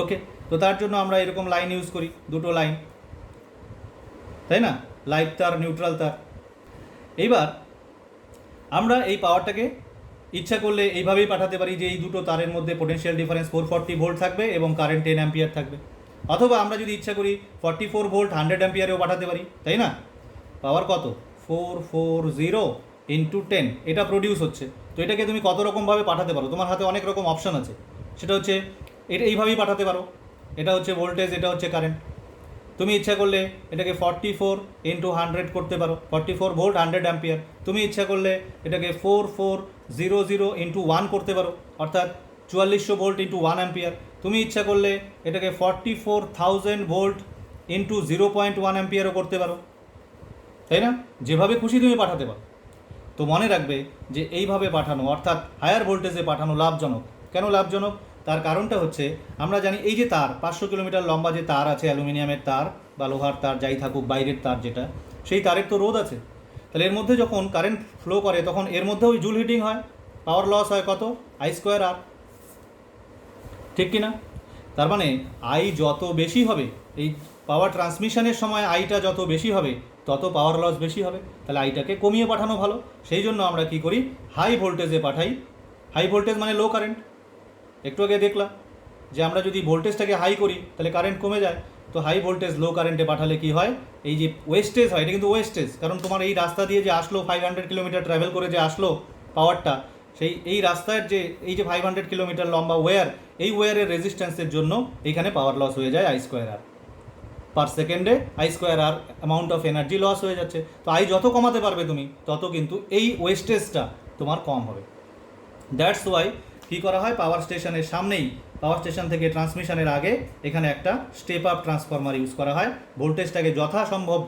ওকে, তো তার জন্য আমরা এরকম লাইন ইউজ করি, দুটো লাইন, তাই না, লাইভ তার, নিউট্রাল তার। এইবার আমরা এই পাওয়ারটাকে ইচ্ছা করলে এইভাবেই পাঠাতে পারি যে এই দুটো তারের মধ্যে পোটেনশিয়াল ডিফারেন্স 440 ভোল্ট থাকবে এবং কারেন্ট 10 অ্যাম্পিয়ার থাকবে। অথবা আমরা যদি ইচ্ছা করি 44 ভোল্ট 100 অ্যাম্পিয়ারেও পাঠাতে পারি, তাই না। পাওয়ার কত, 440 ইন্টু 10, এটা প্রডিউস হচ্ছে। তো এটাকে তুমি কত রকমভাবে পাঠাতে পারো, তোমার হাতে অনেক রকম অপশান আছে। সেটা হচ্ছে এটা এইভাবেই পাঠাতে পারো, এটা হচ্ছে ভোল্টেজ, এটা হচ্ছে কারেন্ট। তুমি ইচ্ছা করলে এটাকে 44 ইন্টু 100 করতে পারো, 44 ভোল্ট 100 অ্যাম্পিয়ার। তুমি ইচ্ছা করলে এটাকে 4400 ইন্টু 1 করতে পারো, অর্থাৎ 4400 ভোল্ট ইন্টু 1 অ্যাম্পিয়ার। তুমি ইচ্ছা করলে এটাকে 44,000 ভোল্ট ইন্টু 0.1 অ্যাম্পিয়ারও করতে পারো, তাই না। যেভাবে খুশি তুমি পাঠাতে পারো। তো মনে রাখবে যে এইভাবে পাঠানো, অর্থাৎ হায়ার ভোল্টেজে পাঠানো লাভজনক। কেন লাভজনক, তার কারণটা হচ্ছে আমরা জানি এই যে তার 500 কিলোমিটার লম্বা যে তার আছে, অ্যালুমিনিয়ামের তার বা লোহার তার যাই থাকুক, বাইরের তার যেটা, সেই তারের তো রোধ আছে। তাহলে এর মধ্যে যখন কারেন্ট ফ্লো করে তখন এর মধ্যেও জুল হিটিং হয়, পাওয়ার লস হয় কত, I²R, ঠিক কি না। তার মানে আই যত বেশি হবে, এই পাওয়ার ট্রান্সমিশনের সময় আইটা যত বেশি হবে তত পাওয়ার লস বেশি হবে। তাহলে আইটাকে কমিয়ে পাঠানো ভালো। সেই জন্য আমরা কি করি, হাই ভোল্টেজে পাঠাই। হাই ভোল্টেজ মানে লো কারেন্ট। একটু আগে দেখলাম যে আমরা যদি ভোল্টেজটাকে হাই করি তাহলে কারেন্ট কমে যায়। তো হাই ভোল্টেজ লো কারেন্টে পাঠালে কি হয়, এই যে ওয়েস্টেজ হয়, এটা কিন্তু ওয়েস্টেজ, কারণ তোমার এই রাস্তা দিয়ে যে আসলো 500 কিলোমিটার ট্রাভেল করে যে আসলো পাওয়ারটা, সেই এই রাস্তার যে এই যে 500 কিলোমিটার লম্বা ওয়্যার, এই ওয়্যারের রেজিস্ট্যান্সের জন্য এখানে পাওয়ার লস হয়ে যায় I²R। পার সেকেন্ডে I²R amount of energy loss হয়ে যাচ্ছে। তো আই যত কমাতে পারবে তুমি তত কিন্তু এই ওয়েস্টেজটা তোমার কম হবে। দ্যাটস ওয়াই কী করা হয়, পাওয়ার স্টেশনের সামনেই, পাওয়ার স্টেশন থেকে ট্রান্সমিশনের আগে এখানে একটা স্টেপ আপ ট্রান্সফরমার ইউজ করা হয়। ভোল্টেজটাকে যথাসম্ভব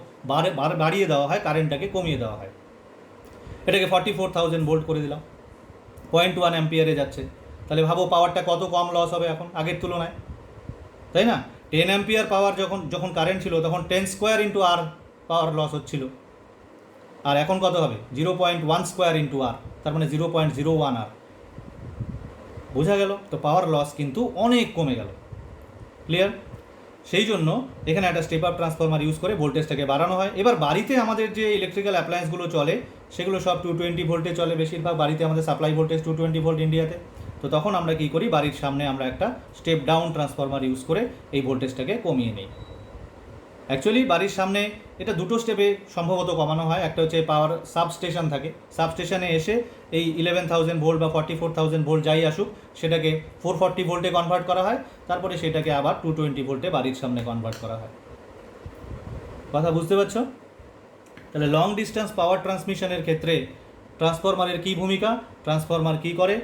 বাড়িয়ে দেওয়া হয়, কারেন্টটাকে কমিয়ে দেওয়া হয়। এটাকে 44,000 ভোল্ট করে দিলাম, 0.1 অ্যাম্পিয়ারে যাচ্ছে। তাহলে ভাবো পাওয়ারটা কত কম লস হবে এখন আগের তুলনায়, তাই না। 10 অ্যাম্পিয়ার পাওয়ার যখন কারেন্ট ছিল তখন 10² ইন্টু R পাওয়ার লস হচ্ছিল, আর এখন কত হবে 0.1² ইন্টু R, তার মানে 0.01 R। বোঝা গেল তো, পাওয়ার লস কিন্তু অনেক কমে গেল। ক্লিয়ার। সেই জন্য এখানে একটা স্টেপ আপ ট্রান্সফরমার ইউজ করে ভোল্টেজটাকে বাড়ানো হয়। এবার বাড়িতে আমাদের যে ইলেকট্রিক্যাল অ্যাপ্লায়েন্সগুলো চলে সেগুলো সব 220 ভোল্টে চলে, বেশিরভাগ বাড়িতে আমাদের সাপ্লাই ভোল্টেজ 220 ভোল্ট ইন্ডিয়াতে। তো তখন আমরা কী করি, বাড়ির সামনে আমরা একটা স্টেপ ডাউন ট্রান্সফরমার ইউজ করে এই ভোল্টেজটাকে কমিয়ে নিই। অ্যাকচুয়ালি বাড়ির সামনে এটা দুটো স্টেপে সম্ভবত কমানো হয়। একটা হচ্ছে পাওয়ার সাবস্টেশন থাকে, সাবস্টেশনে এসে এই 11,000 ভোল্ট বা 44,000 ভোল্ট যাই আসুক সেটাকে 440 ভোল্টে কনভার্ট করা হয়, তারপরে সেটাকে আবার 220 ভোল্টে বাড়ির সামনে কনভার্ট করা হয়। কথা বুঝতে পারছো। তাহলে লং ডিস্টেন্স পাওয়ার ট্রান্সমিশনের ক্ষেত্রে ট্রান্সফরমারের কী ভূমিকা, ট্রান্সফরমার কী করে।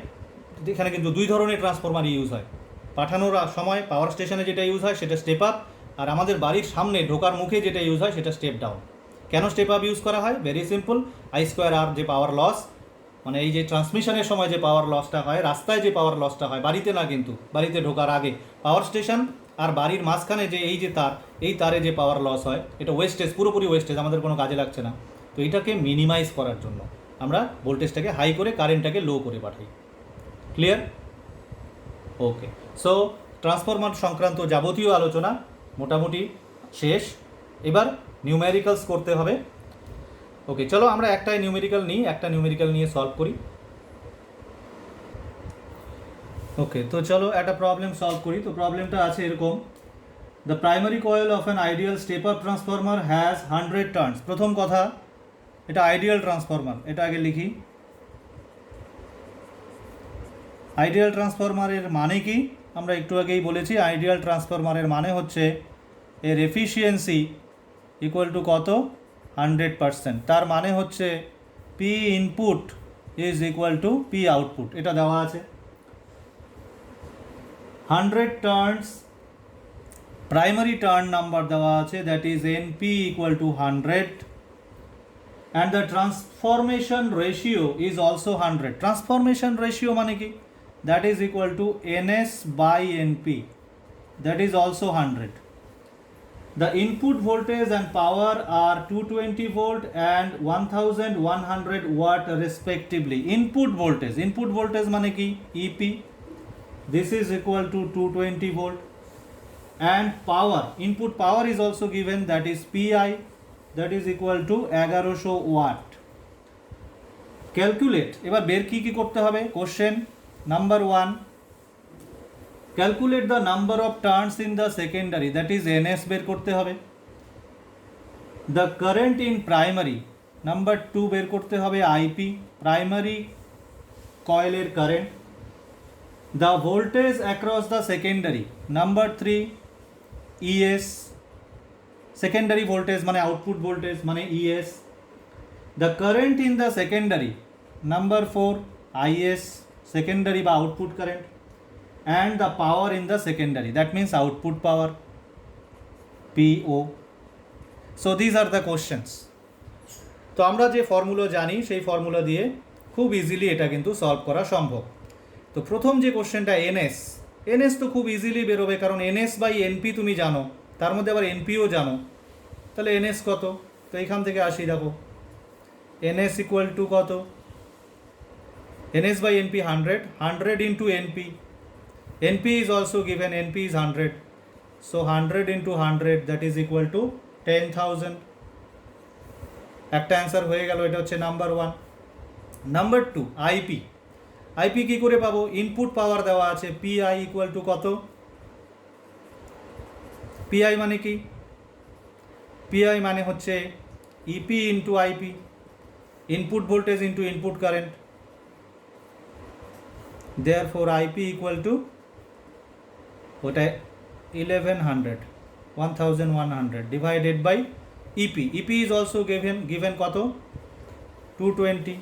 এখানে কিন্তু দুই ধরনের ট্রান্সফরমার ইউজ হয়। পাঠানোর সময় পাওয়ার স্টেশনে যেটা ইউজ হয় সেটা স্টেপ আপ, আর আমাদের বাড়ির সামনে ঢোকার মুখে যেটা ইউজ হয় সেটা স্টেপ ডাউন। কেন স্টেপ আপ ইউজ করা হয়, ভেরি সিম্পল, I²R যে পাওয়ার লস, মানে এই যে ট্রান্সমিশনের সময় যে পাওয়ার লসটা হয়, রাস্তায় যে পাওয়ার লসটা হয়, বাড়িতে না, কিন্তু বাড়িতে ঢোকার আগে পাওয়ার স্টেশন আর বাড়ির মাঝখানে যে এই যে তার, এই তারে যে পাওয়ার লস হয়, এটা ওয়েস্টেজ, পুরোপুরি ওয়েস্টেজ, আমাদের কোনো কাজে লাগছে না। তো এটাকে মিনিমাইজ করার জন্য আমরা ভোল্টেজটাকে হাই করে কারেন্টটাকে লো করে পাঠাই। ক্লিয়ার। ওকে, সো ট্রান্সফরমার সংক্রান্ত যাবতীয় আলোচনা মোটামুটি শেষ। এবার নিউমেরিক্যালস করতে হবে। ওকে, চলো আমরা একটা নিউমেরিক্যাল নিয়ে সলভ করি। ওকে, তো চলো একটা প্রবলেম সলভ করি। তো প্রবলেমটা আছে এরকম, the primary coil of an ideal step up transformer has 100 turns. প্রথম কথা, এটা আইডিয়াল ট্রান্সফরমার, এটা আগে লিখি। আইডিয়াল ট্রান্সফরমারের মানে কি আমরা একটু আগেই বলেছি, আইডিয়াল ট্রান্সফরমারের মানে হচ্ছে এর এফিসিয়েন্সি ইকুয়াল টু কত, 100%। তার মানে হচ্ছে P input is equal two P output, এটা দেওয়া আছে। 100 টার্নস প্রাইমারি টার্ন নাম্বার দেওয়া আছে, that is NP equal to 100, and the transformation ratio is also 100। Transformation ratio মানে কি, that is equal to ns by np, that is also 100. The input voltage and power are 220 volt and 1100 watt respectively. Input voltage মানে কি, ep, this is equal to 220 volt, and power, input power is also given, that is PI, that is equal to 1100 watt. Calculate, এবার বের কি কি করতে হবে, question number 1, calculate the number of turns in the secondary, that is NS বের করতে হবে। The current in primary, number 2 বের করতে হবে IP, প্রাইমারি কয়েলের কারেন্ট। The voltage across the secondary, number 3 ES, secondary voltage মানে আউটপুট ভোল্টেজ মানে ES। The current in the secondary, number 4 IS, secondary বা output current. And the power in the secondary, that means output power, PO। So these are the questions. তো আমরা যে ফর্মুলা জানি সেই ফর্মুলা দিয়ে খুব ইজিলি এটা কিন্তু সলভ করা সম্ভব। তো প্রথম যে কোশ্চেনটা NS তো খুব ইজিলি বেরোবে, কারণ NS বাই NP তুমি জানো, তার মধ্যে আবার NPও জানো, তাহলে NS কত, তো এইখান থেকে আসি, দেখো NS ইকুয়াল টু কত, NS by NP 100 into NP is also given, NP is 100, so 100 into 100 that is equal to 10,000। একটা অ্যান্সার হয়ে গেল, এটা হচ্ছে নাম্বার 1। নাম্বার 2 IP কি করে পাবো, ইনপুট পাওয়ার দেওয়া আছে PI ইকুয়াল টু কত, PI মানে কি, PI মানে হচ্ছে EP into IP, input voltage into input current. Therefore IP equal to ওটা 1100 divided by EP is also given কত, 220,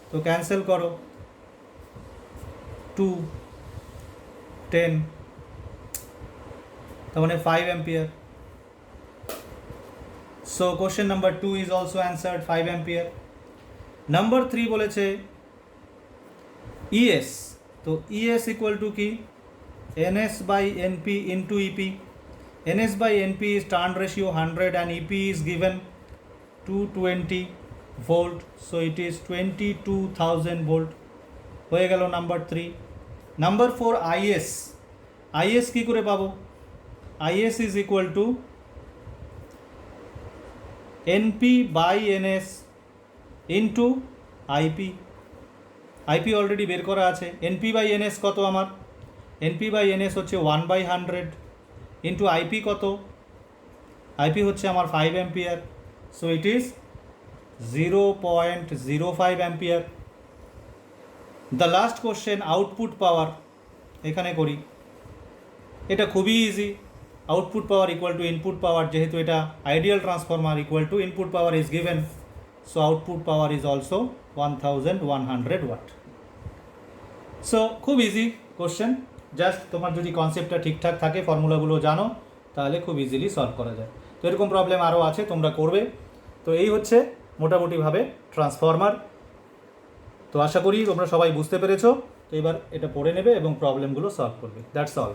তো ক্যান্সেল করো, 2 10, তার মানে 5 ampere. So question number 2 is also answered, 5 ampere. Number 3 বলেছে ES, তো ES ইকুয়াল টু কি, NS by NP into EP। NS by NP is turn ratio 100 and EP is given 220 volt, so it is 22,000 volt হয়ে গেল নাম্বার 3। নাম্বার 4 IS কি করে পাবো, IS is equal to NP by NS into IP already বের করা আছে। NP by NS কত আমার, NP by NS হচ্ছে 1/100 ইন্টু IP কত, IP হচ্ছে আমার 5 ampere, so it is 0.05 ampere. The last question output power, এখানে করি, এটা খুবই easy. Output power equal to input power, যেহেতু এটা ideal transformer equal to input power is given, so output power is also 1100 watt. So খুব ইজি কোশ্চেন, জাস্ট তোমার যদি কনসেপ্টটা ঠিকঠাক থাকে, ফর্মুলাগুলো জানো, তাহলে খুব ইজিলি সলভ করা যায়। তো এরকম প্রবলেম আরও আছে, তোমরা করবে। তো এই হচ্ছে মোটামুটিভাবে ট্রান্সফরমার। তো আশা করি তোমরা সবাই বুঝতে পেরেছো। তো এবার এটা পড়ে নেবে এবং প্রবলেমগুলো সলভ করবে, দ্যাটস অল।